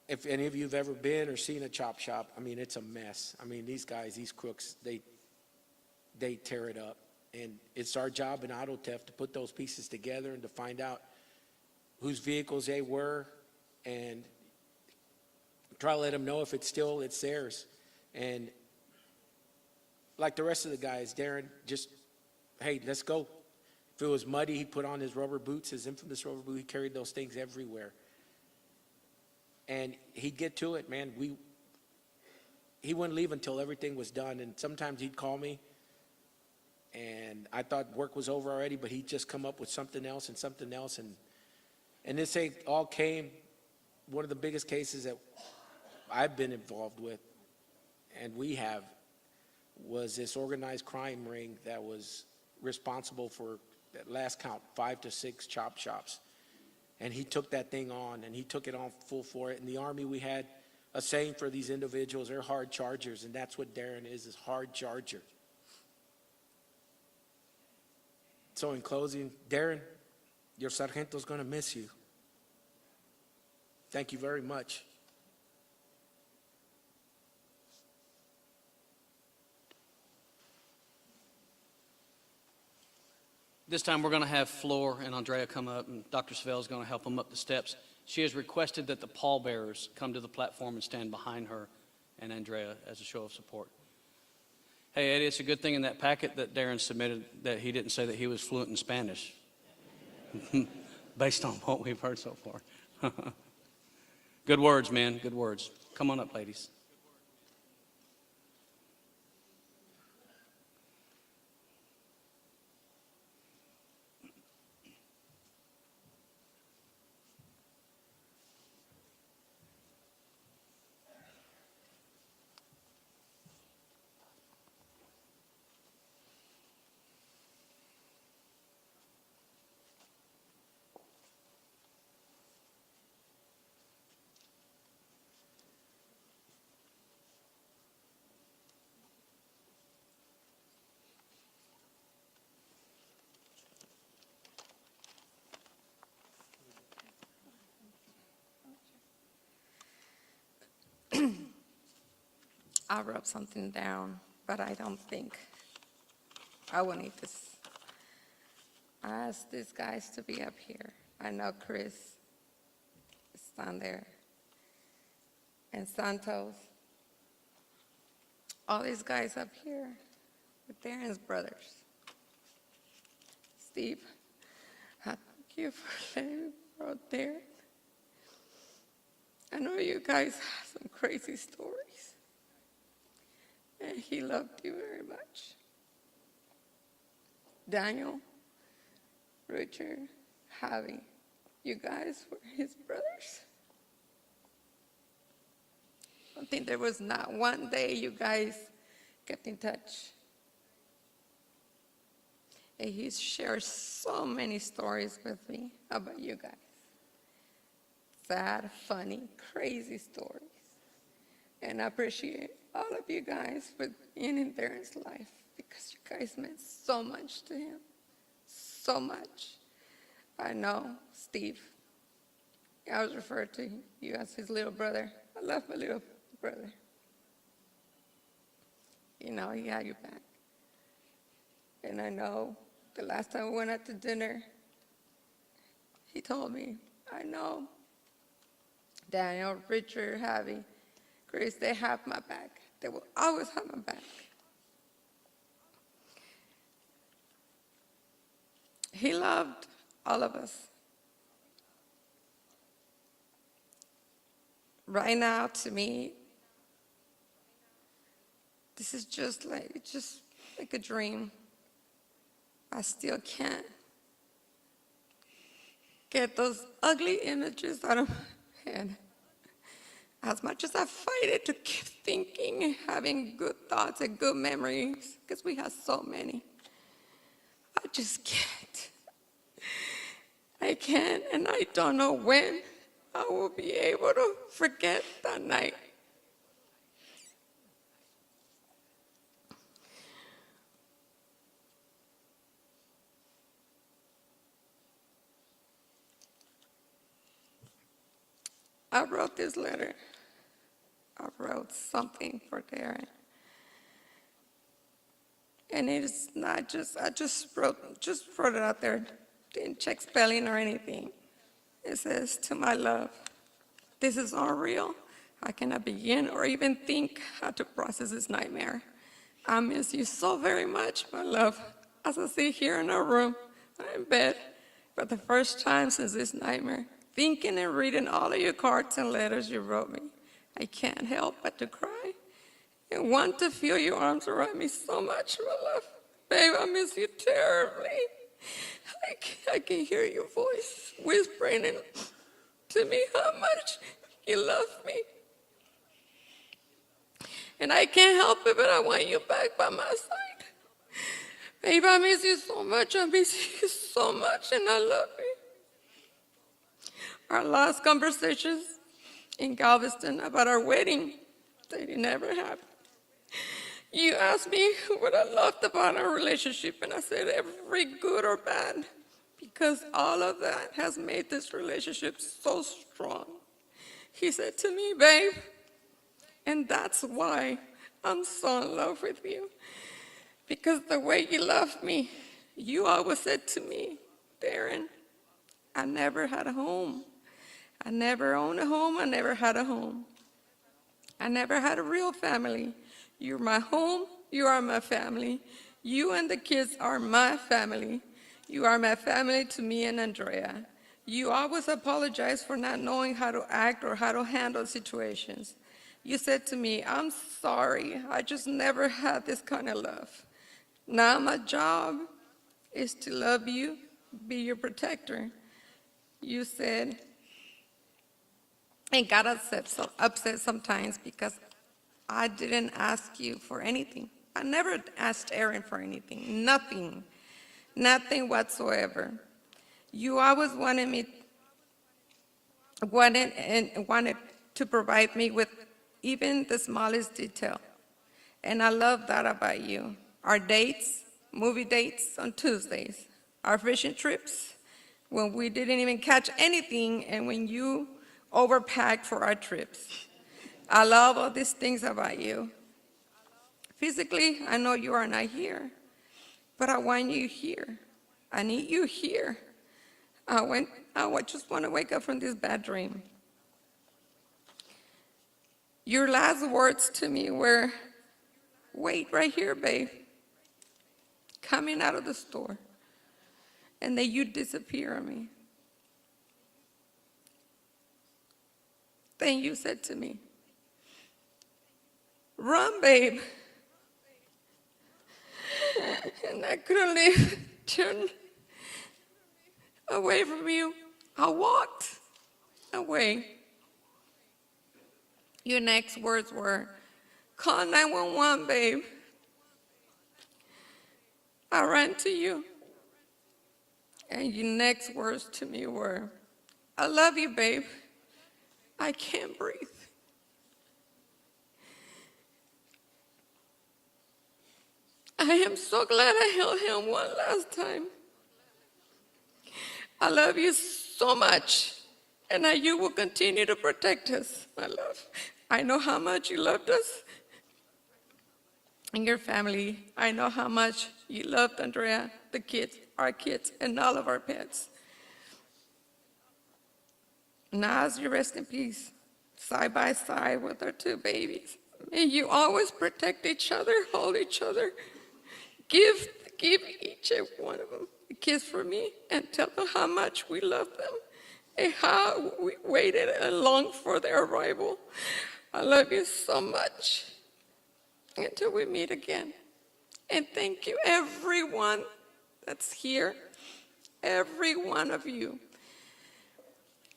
If any of you have ever been or seen a chop shop, I mean, it's a mess. I mean, these guys, these crooks, they tear it up. And it's our job in auto theft to put those pieces together and to find out whose vehicles they were and try to let them know if it's theirs. And like the rest of the guys, Darren just, hey, let's go. If it was muddy, he'd put on his rubber boots, his infamous rubber boots. He carried those things everywhere. And he'd get to it, man. He wouldn't leave until everything was done. And sometimes he'd call me, and I thought work was over already, but he'd just come up with something else and something else. And this all came, one of the biggest cases that I've been involved with, and we have, was this organized crime ring that was responsible for, at last count, 5 to 6 chop shops. And he took that thing on, and he took it on full for it. In the Army, we had a saying for these individuals, they're hard chargers, and that's what Darren is hard charger. So in closing, Darren, your sargento's going to miss you. Thank you very much. This time we're going to have Floor and Andrea come up, and Dr. Savelle is going to help them up the steps. She has requested that the pallbearers come to the platform and stand behind her and Andrea as a show of support. Hey, Eddie, it's a good thing in that packet that Darren submitted that he didn't say that he was fluent in Spanish, based on what we've heard so far. Good words, man, good words. Come on up, ladies. I wrote something down, but I don't think I will need this. I asked these guys to be up here. I know Chris is down there, and Santos. All these guys up here with Darren's brothers. Steve, I thank you for letting me borrow Darren. I know you guys have some crazy stories. And he loved you very much. Daniel, Richard, Javi, you guys were his brothers. I think there was not one day you guys kept in touch. And he shares so many stories with me about you guys. Sad, funny, crazy stories. And I appreciate all of you guys for being in Darren's life because you guys meant so much to him. So much. I know, Steve. I was referred to you as his little brother. I love my little brother. You know, he had your back. And I know the last time we went out to dinner, he told me, I know Daniel, Richard, Javi, Chris, they have my back. They will always have my back. He loved all of us. Right now, to me, this is just like a dream. I still can't get those ugly images out of my head. As much as I fight it to keep thinking and having good thoughts and good memories, because we have so many, I just can't. I can't, and I don't know when I will be able to forget that night. I wrote this letter. I wrote something for Darren. And it is not just, I just wrote it out there. Didn't check spelling or anything. It says, to my love, this is unreal. I cannot begin or even think how to process this nightmare. I miss you so very much, my love. As I sit here in our room, in bed, for the first time since this nightmare, thinking and reading all of your cards and letters you wrote me, I can't help but to cry and want to feel your arms around me so much, my love. Babe, I miss you terribly. I can hear your voice whispering to me how much you love me. And I can't help it, but I want you back by my side. Babe, I miss you so much. I miss you so much, and I love you. Our last conversations in Galveston about our wedding, they never happened. You asked me what I loved about our relationship, and I said every good or bad, because all of that has made this relationship so strong. He said to me, babe, and that's why I'm so in love with you, because the way you love me, you always said to me, Darren, I never had a home. I never owned a home. I never had a home. I never had a real family. You're my home. You are my family. You and the kids are my family. You are my family to me and Andrea. You always apologize for not knowing how to act or how to handle situations. You said to me, I'm sorry. I just never had this kind of love. Now my job is to love you, be your protector. You said, and got upset sometimes because I didn't ask you for anything. I never asked Aaron for anything, nothing whatsoever. You always wanted to provide me with even the smallest detail. And I love that about you. Our dates, movie dates on Tuesdays, our fishing trips, when we didn't even catch anything, and when you overpacked for our trips. I love all these things about you. Physically, I know you are not here, but I want you here. I need you here. I just want to wake up from this bad dream. Your last words to me were, wait right here, babe, coming out of the store, and then you disappear on me. Then you said to me, run, babe. And I couldn't leave, turn away from you. I walked away. Your next words were, call 911, babe. I ran to you. And your next words to me were, I love you, babe. I can't breathe. I am so glad I held him one last time. I love you so much, and that you will continue to protect us, my love. I know how much you loved us and your family. I know how much you loved Andrea, the kids, our kids, and all of our pets. Now, as you rest in peace, side by side with our two babies, may you always protect each other, hold each other. Give each and one of them a kiss for me and tell them how much we love them and how we waited and longed for their arrival. I love you so much until we meet again. And thank you, everyone that's here, every one of you.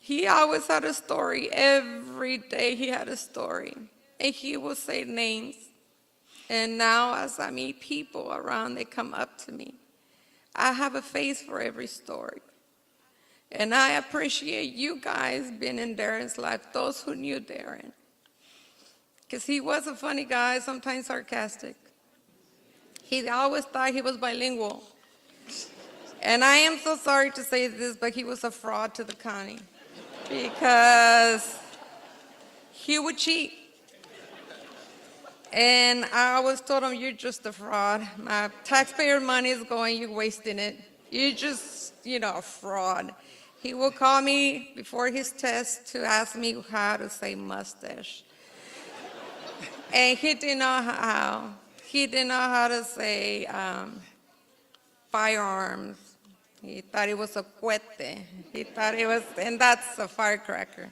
He always had a story. Every day he had a story. And he will say names. And now as I meet people around, they come up to me. I have a face for every story. And I appreciate you guys being in Darren's life, those who knew Darren. Because he was a funny guy, sometimes sarcastic. He always thought he was bilingual. And I am so sorry to say this, but he was a fraud to the county. Because he would cheat. And I always told him, you're just a fraud. My taxpayer money is going, you're wasting it. You're just, a fraud. He will call me before his test to ask me how to say mustache. And he didn't know how. He didn't know how to say firearms. He thought it was a cohete. He thought it was, and that's a firecracker.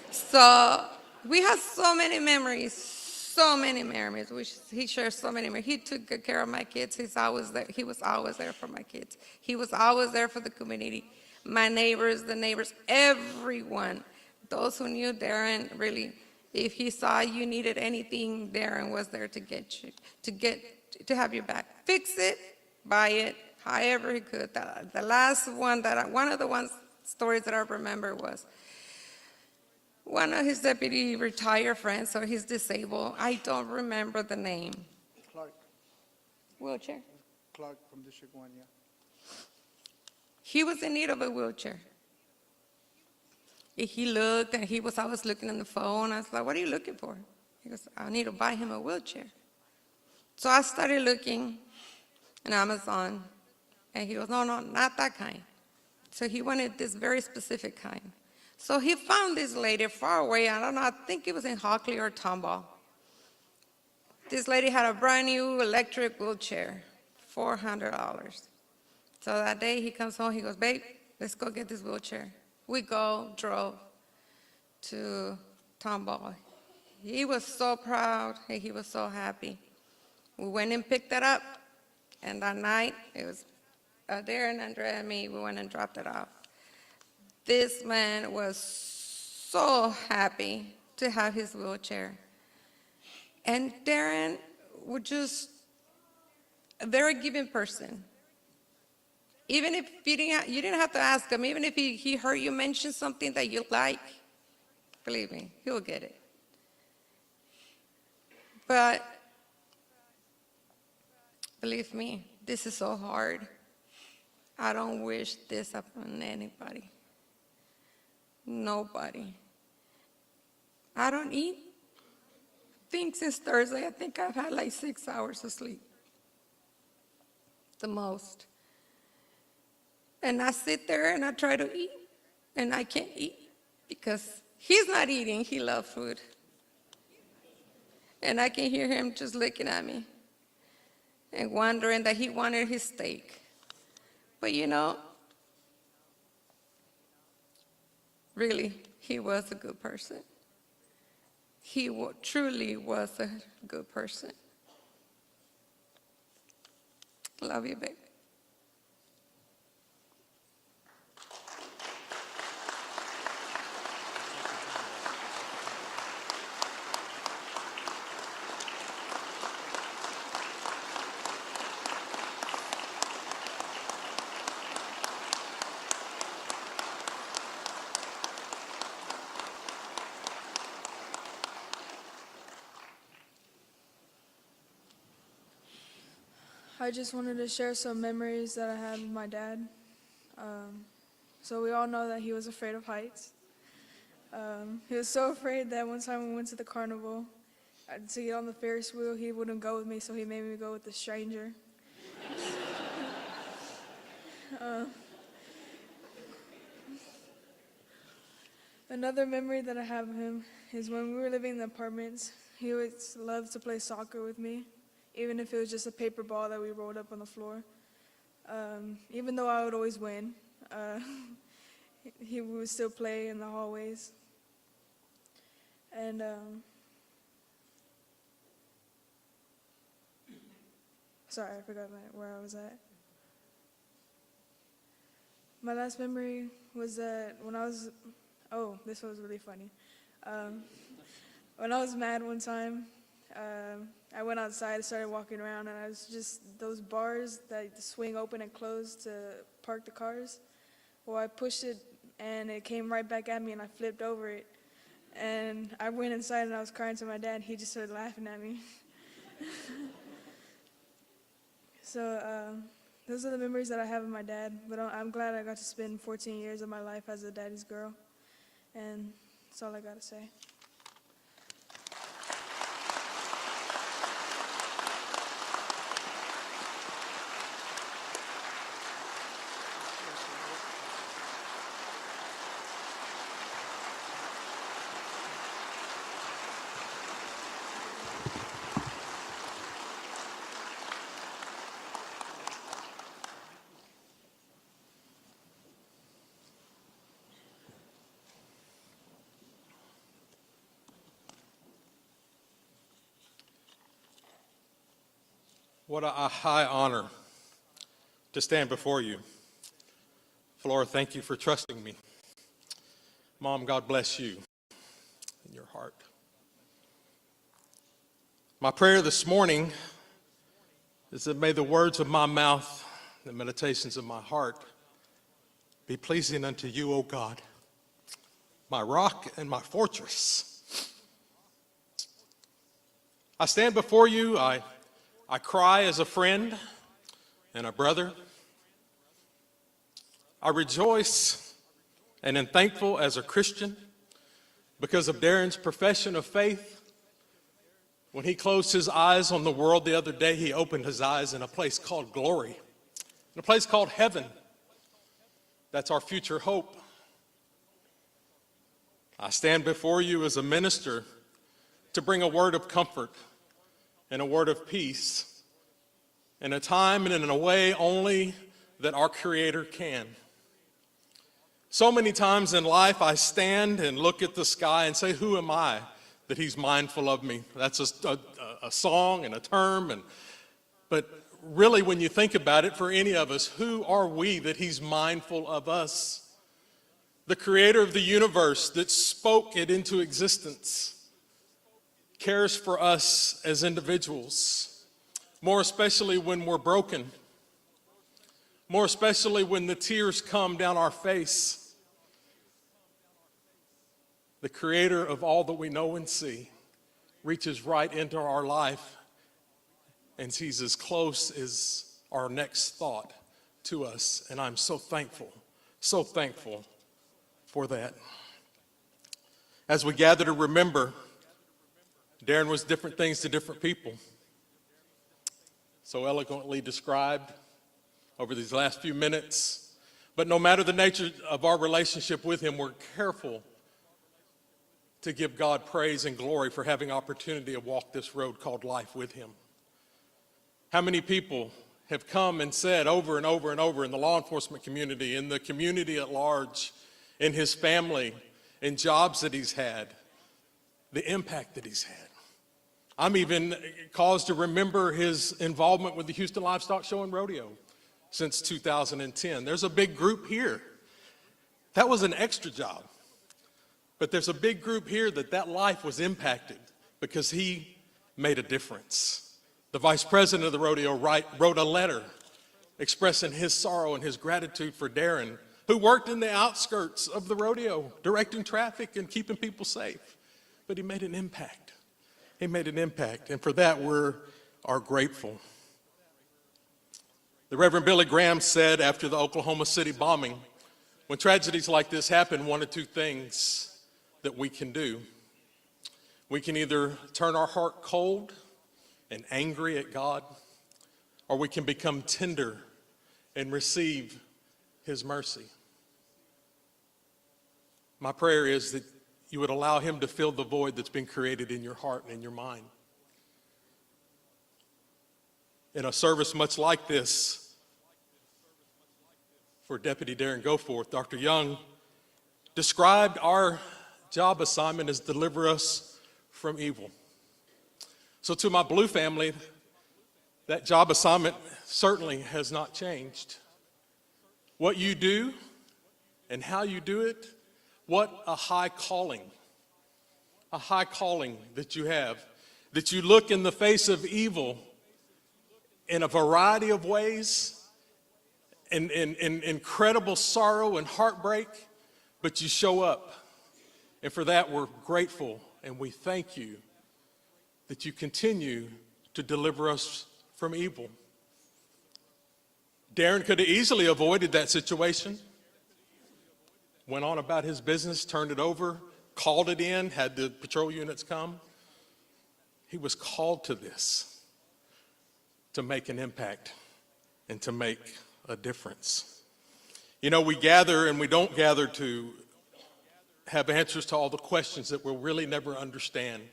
So we have so many memories. So many memories. He shares so many memories. He took good care of my kids. He's always there. He was always there for my kids. He was always there for the community. My neighbors, the neighbors, everyone. Those who knew Darren, really, if he saw you needed anything, Darren was there to get you, to have your back. Fix it, buy it, however he could. The last one one of the stories that I remember was, one of his deputy retired friends, so he's disabled. I don't remember the name. Clark. Wheelchair? Clark from District 1, yeah. He was in need of a wheelchair. He looked, and I was looking on the phone. I was like, what are you looking for? He goes, I need to buy him a wheelchair. So I started looking on Amazon, and he goes, no, not that kind. So he wanted this very specific kind. So he found this lady far away, I don't know, I think it was in Hockley or Tomball. This lady had a brand new electric wheelchair, $400. So that day he comes home, he goes, babe, let's go get this wheelchair. We drove to Tomball. He was so proud, and he was so happy. We went and picked it up, and that night, it was Darren, Andrea, and me, we went and dropped it off. This man was so happy to have his wheelchair. And Darren was just a very giving person. Even if you didn't have to ask him, even if he heard you mention something that you like, believe me, he'll get it. But believe me, this is so hard. I don't wish this upon anybody. Nobody. I don't eat. I think since Thursday, I think I've had like 6 hours of sleep. The most. And I sit there and I try to eat, and I can't eat because he's not eating. He loves food. And I can hear him just looking at me and wondering that he wanted his steak. But really, he was a good person. He truly was a good person. Love you, babe. I just wanted to share some memories that I had with my dad. So we all know that he was afraid of heights. He was so afraid that one time we went to the carnival to get on the Ferris wheel, he wouldn't go with me, so he made me go with a stranger. Another memory that I have of him is when we were living in the apartments, he would love to play soccer with me, even if it was just a paper ball that we rolled up on the floor. Even though I would always win, he would still play in the hallways. And sorry, I forgot where I was at. My last memory was that when I was, this was really funny. When I was mad one time, I went outside and started walking around, and I was just, those bars that swing open and close to park the cars, well, I pushed it, and it came right back at me, and I flipped over it. And I went inside, and I was crying to my dad, and he just started laughing at me. So those are the memories that I have of my dad, but I'm glad I got to spend 14 years of my life as a daddy's girl, and that's all I got to say. What a high honor to stand before you. Flora, thank you for trusting me. Mom, God bless you in your heart. My prayer this morning is that may the words of my mouth, the meditations of my heart be pleasing unto you, O God, my rock and my fortress. I stand before you, I cry as a friend and a brother. I rejoice and am thankful as a Christian because of Darren's profession of faith. When he closed his eyes on the world the other day, he opened his eyes in a place called glory, in a place called heaven. That's our future hope. I stand before you as a minister to bring a word of comfort and a word of peace in a time and in a way only that our Creator can. So many times in life I stand and look at the sky and say, who am I that He's mindful of me? That's a song and a term, but really when you think about it, for any of us, who are we that He's mindful of us? The Creator of the universe that spoke it into existence cares for us as individuals, more especially when we're broken, more especially when the tears come down our face. The Creator of all that we know and see reaches right into our life and He's as close as our next thought to us, and I'm so thankful for that. As we gather to remember, Darren was different things to different people, so eloquently described over these last few minutes. But no matter the nature of our relationship with him, we're careful to give God praise and glory for having opportunity to walk this road called life with him. How many people have come and said over and over and over in the law enforcement community, in the community at large, in his family, in jobs that he's had, the impact that he's had. I'm even caused to remember his involvement with the Houston Livestock Show and Rodeo since 2010. There's a big group here. That was an extra job. But there's a big group here that life was impacted because he made a difference. The vice president of the rodeo wrote a letter expressing his sorrow and his gratitude for Darren, who worked in the outskirts of the rodeo, directing traffic and keeping people safe. But he made an impact. He made an impact, and for that we are grateful. The Reverend Billy Graham said after the Oklahoma City bombing, when tragedies like this happen, one of two things that we can do. We can either turn our heart cold and angry at God, or we can become tender and receive His mercy. My prayer is that you would allow Him to fill the void that's been created in your heart and in your mind. In a service much like this, for Deputy Darren Goforth, Dr. Young described our job assignment as deliver us from evil. So to my Blue family, that job assignment certainly has not changed. What you do and how you do it, what a high calling that you have, that you look in the face of evil in a variety of ways, in incredible sorrow and heartbreak, but you show up. And for that, we're grateful and we thank you that you continue to deliver us from evil. Darren could have easily avoided that situation, went on about his business, turned it over, called it in, had the patrol units come. He was called to this, to make an impact and to make a difference. You know, we gather and we don't gather to have answers to all the questions that we'll really never understand.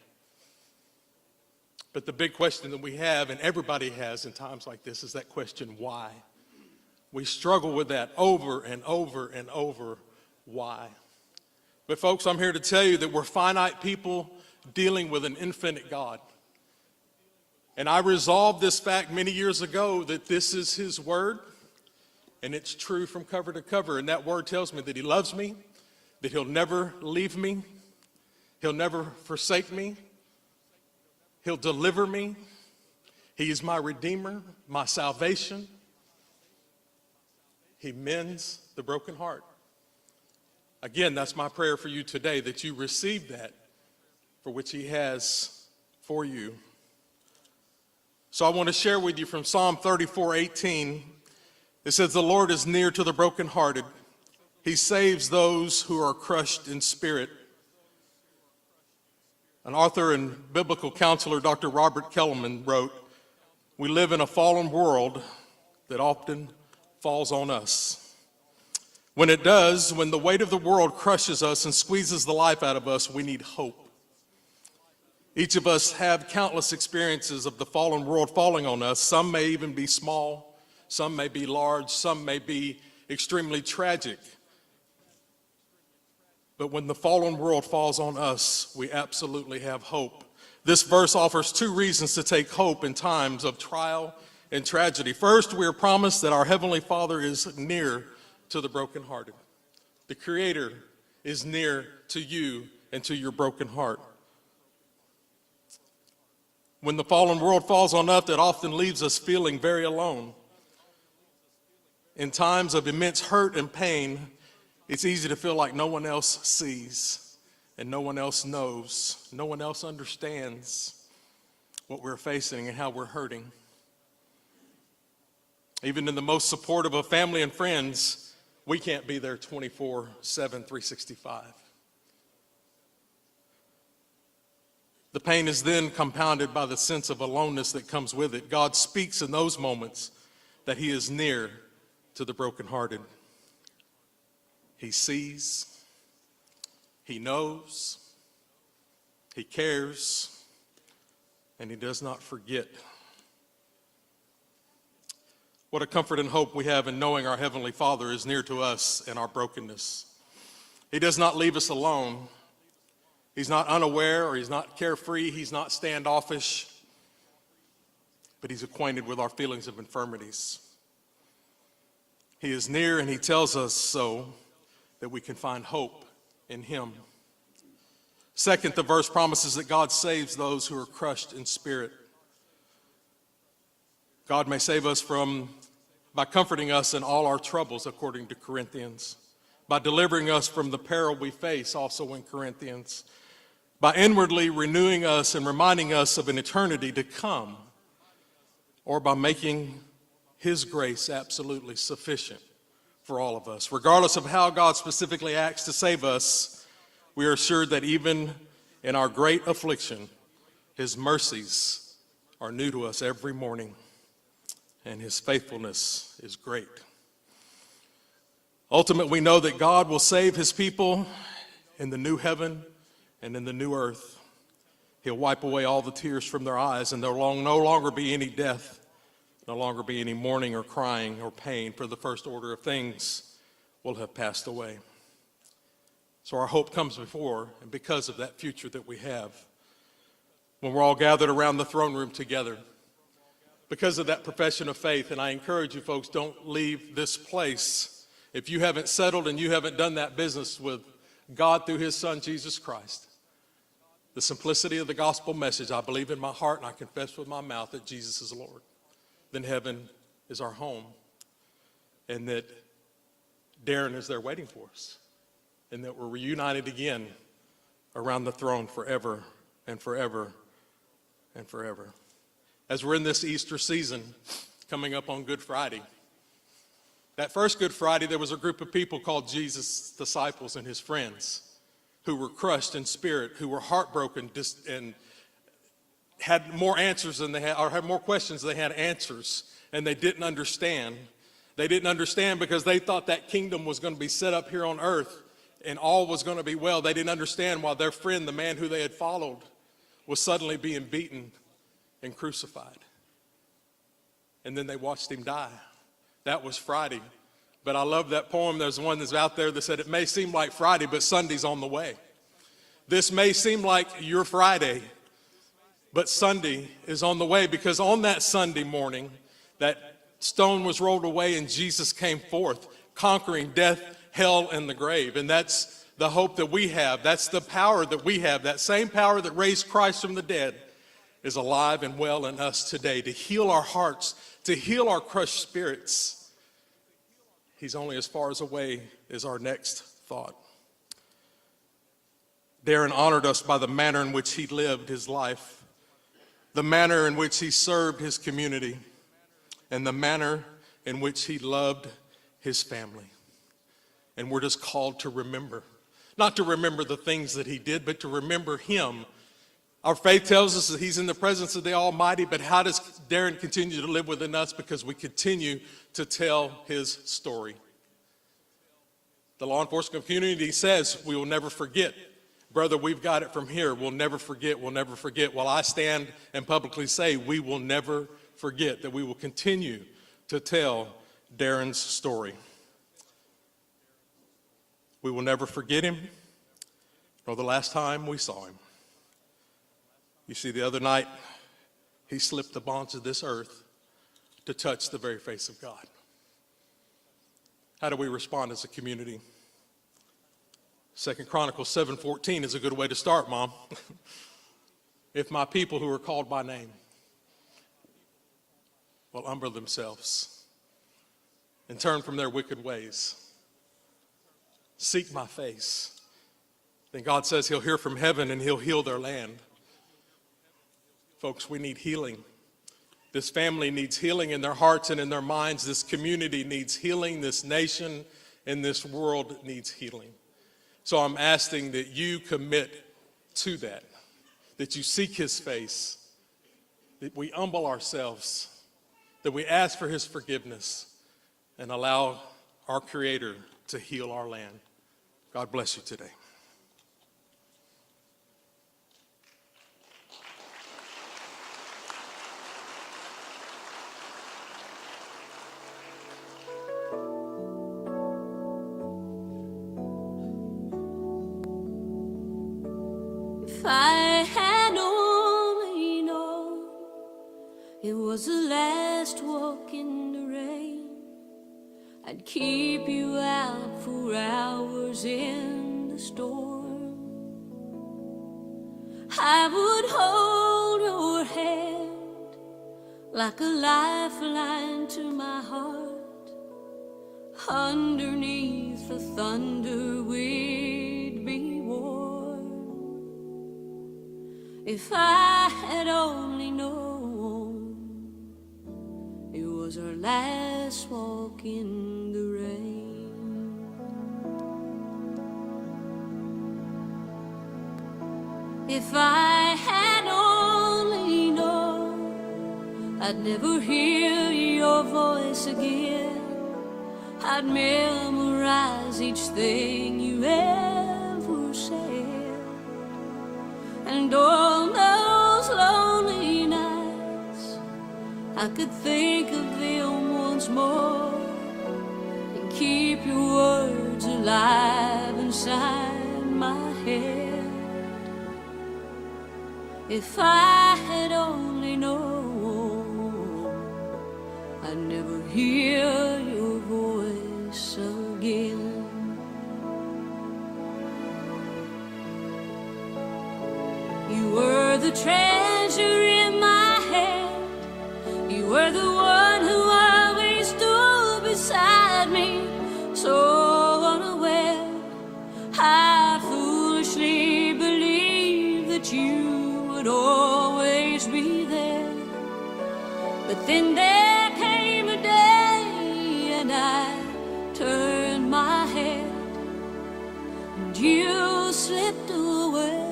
But the big question that we have, and everybody has in times like this, is that question, why? We struggle with that over and over and over, why? But folks, I'm here to tell you that we're finite people dealing with an infinite God. And I resolved this fact many years ago that this is His word, and it's true from cover to cover. And that word tells me that He loves me, that He'll never leave me, He'll never forsake me, He'll deliver me. He is my Redeemer, my salvation. He mends the broken heart. Again, that's my prayer for you today, that you receive that for which He has for you. So I want to share with you from Psalm 34:18. It says, "The Lord is near to the brokenhearted. He saves those who are crushed in spirit." An author and biblical counselor, Dr. Robert Kellerman, wrote, "We live in a fallen world that often falls on us. When it does, when the weight of the world crushes us and squeezes the life out of us, we need hope. Each of us have countless experiences of the fallen world falling on us. Some may even be small, some may be large, some may be extremely tragic. But when the fallen world falls on us, we absolutely have hope. This verse offers two reasons to take hope in times of trial and tragedy. First, we are promised that our Heavenly Father is near to the brokenhearted. The Creator is near to you and to your broken heart. When the fallen world falls on us, it often leaves us feeling very alone. In times of immense hurt and pain, it's easy to feel like no one else sees and no one else knows, no one else understands what we're facing and how we're hurting. Even in the most supportive of family and friends, we can't be there 24/7, 365. The pain is then compounded by the sense of aloneness that comes with it. God speaks in those moments that He is near to the brokenhearted. He sees, He knows, He cares, and He does not forget. What a comfort and hope we have in knowing our Heavenly Father is near to us in our brokenness. He does not leave us alone. He's not unaware or He's not carefree. He's not standoffish, but He's acquainted with our feelings of infirmities. He is near, and He tells us so that we can find hope in Him. Second, the verse promises that God saves those who are crushed in spirit. God may save us by comforting us in all our troubles, according to Corinthians, by delivering us from the peril we face, also in Corinthians, by inwardly renewing us and reminding us of an eternity to come, or by making His grace absolutely sufficient for all of us. Regardless of how God specifically acts to save us, we are assured that even in our great affliction, His mercies are new to us every morning, and His faithfulness is great. Ultimately, we know that God will save His people in the new heaven and in the new earth. He'll wipe away all the tears from their eyes, and there will no longer be any death, no longer be any mourning or crying or pain, for the first order of things will have passed away. So our hope comes before and because of that future that we have. When we're all gathered around the throne room together, because of that profession of faith, and I encourage you folks, don't leave this place if you haven't settled and you haven't done that business with God through His Son, Jesus Christ. The simplicity of the gospel message, I believe in my heart and I confess with my mouth that Jesus is Lord. Then heaven is our home, and that Darren is there waiting for us, and that we're reunited again around the throne forever and forever and forever. As we're in this Easter season, coming up on Good Friday, that first Good Friday, there was a group of people called Jesus' disciples and His friends who were crushed in spirit, who were heartbroken and had more answers than they had, or had more questions than they had answers, and they didn't understand. They didn't understand because they thought that kingdom was going to be set up here on earth and all was going to be well. They didn't understand why their friend, the man who they had followed, was suddenly being beaten and crucified. And then they watched Him die. That was Friday. But I love that poem. There's one that's out there that said, it may seem like Friday, but Sunday's on the way. This may seem like your Friday, but Sunday is on the way, because on that Sunday morning, that stone was rolled away and Jesus came forth, conquering death, hell, and the grave. And that's the hope that we have. That's the power that we have. That same power that raised Christ from the dead is alive and well in us today to heal our hearts, to heal our crushed spirits. He's only as far as away as our next thought. Darren honored us by the manner in which he lived his life, the manner in which he served his community, and the manner in which he loved his family. And we're just called to remember, not to remember the things that he did, but to remember him. Our faith tells us that he's in the presence of the Almighty, but how does Darren continue to live within us? Because we continue to tell his story. The law enforcement community says we will never forget. Brother, we've got it from here. We'll never forget. We'll never forget. Well, I stand and publicly say we will never forget, that we will continue to tell Darren's story. We will never forget him, nor the last time we saw him. You see, the other night, he slipped the bonds of this earth to touch the very face of God. How do we respond as a community? 2 Chronicles 7:14 is a good way to start, Mom. If my people who are called by name will humble themselves and turn from their wicked ways, seek my face, then God says he'll hear from heaven and he'll heal their land. Folks, we need healing. This family needs healing in their hearts and in their minds. This community needs healing. This nation and this world needs healing. So I'm asking that you commit to that you seek his face, that we humble ourselves, that we ask for his forgiveness, and allow our Creator to heal our land. God bless you today. If I had only known it was the last walk in the rain, I'd keep you out for hours in the storm. I would hold your hand like a lifeline to my heart. Underneath the thunder we'd be warm. If I had only known it was was our last walk in the rain. If I had only known I'd never hear your voice again, I'd memorize each thing you ever said. And on those lonely nights, I could think of them once more and keep your words alive inside my head. If I had only known I'd never hear your voice again. You were the treasure in my hand. You were the one who always stood beside me. So unaware, I foolishly believed that you would always be there. But then there came a day and I turned my head and you slipped away.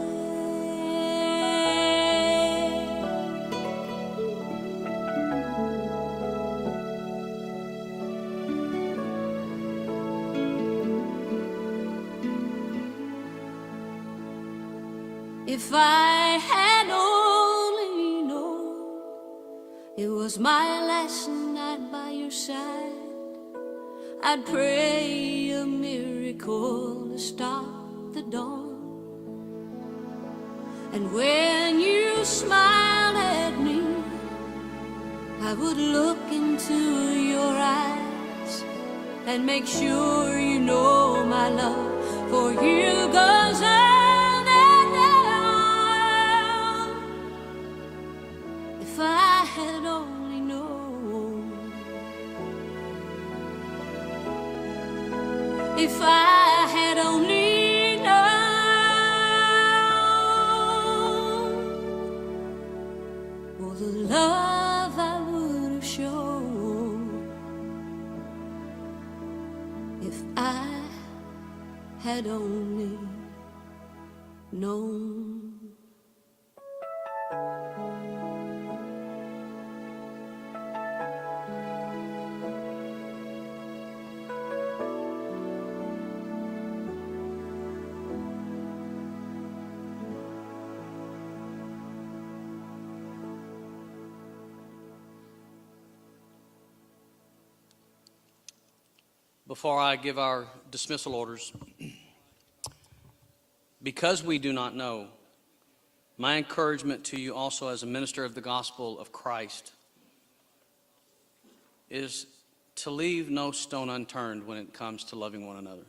If I had only known it was my last night by your side, I'd pray a miracle to stop the dawn. And when you smiled at me, I would look into your eyes and make sure you know my love for you goes on. If I had only known, if I had only known, oh, the love I would have shown if I had only known. Before I give our dismissal orders, because we do not know, my encouragement to you also as a minister of the gospel of Christ is to leave no stone unturned when it comes to loving one another.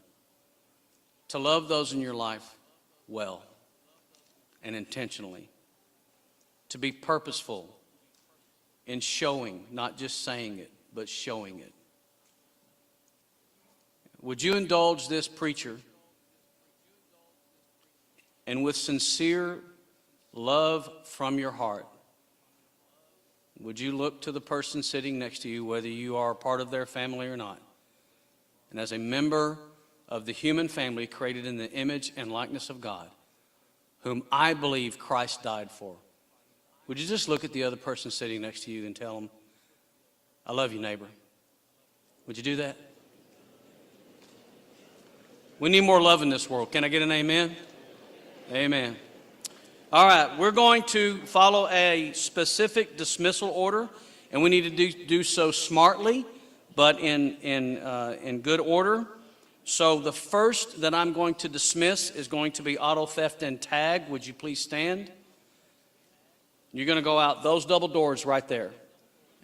To love those in your life well and intentionally. To be purposeful in showing, not just saying it, but showing it. Would you indulge this preacher and with sincere love from your heart, would you look to the person sitting next to you, whether you are a part of their family or not, and as a member of the human family created in the image and likeness of God, whom I believe Christ died for, would you just look at the other person sitting next to you and tell them, I love you, neighbor? Would you do that? We need more love in this world. Can I get an amen? Amen. All right, we're going to follow a specific dismissal order, and we need to do so smartly, but in good order. So the first that I'm going to dismiss is going to be auto theft and tag. Would you please stand? You're going to go out those double doors right there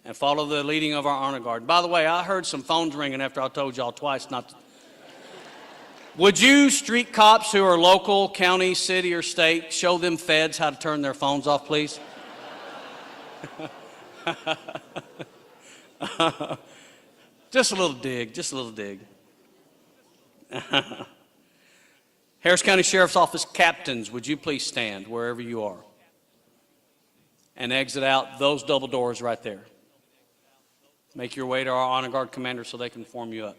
and follow the leading of our honor guard. By the way, I heard some phones ringing after I told y'all twice not to. Would you, street cops who are local, county, city, or state, show them feds how to turn their phones off, please? Just a little dig, just a little dig. Harris County Sheriff's Office captains, would you please stand wherever you are and exit out those double doors right there. Make your way to our honor guard commander so they can form you up.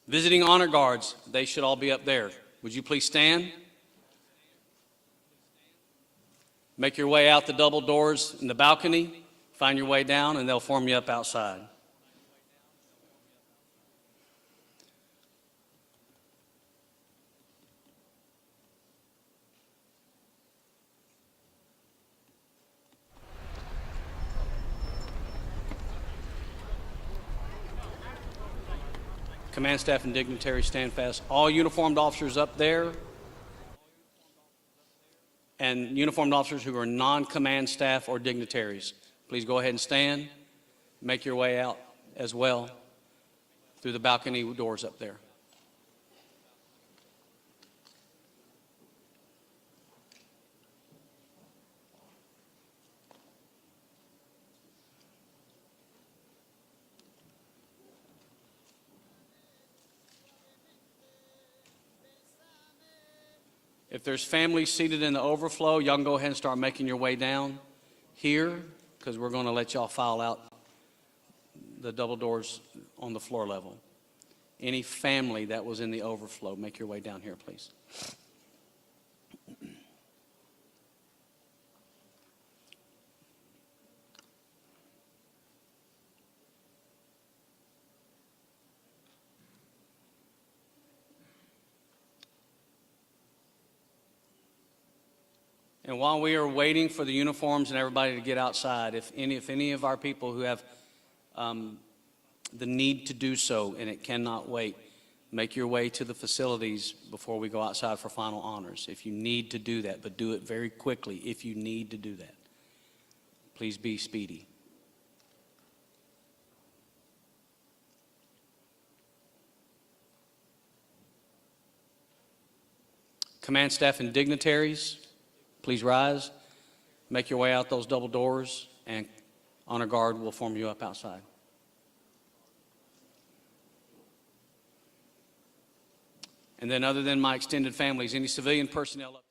Visiting honor guards, they should all be up there. Would you please stand? Make your way out the double doors in the balcony, find your way down, and they'll form you up outside. Command staff and dignitaries, stand fast. All uniformed officers up there and uniformed officers who are non-command staff or dignitaries, please go ahead and stand. Make your way out as well through the balcony doors up there. If there's families seated in the overflow, y'all can go ahead and start making your way down here, because we're going to let y'all file out the double doors on the floor level. Any family that was in the overflow, make your way down here, please. And while we are waiting for the uniforms and everybody to get outside, if any of our people who have the need to do so and it cannot wait, make your way to the facilities before we go outside for final honors. If you need to do that, but do it very quickly if you need to do that. Please be speedy. Command staff and dignitaries, please rise, make your way out those double doors, and honor guard will form you up outside. And then other than my extended families, any civilian personnel up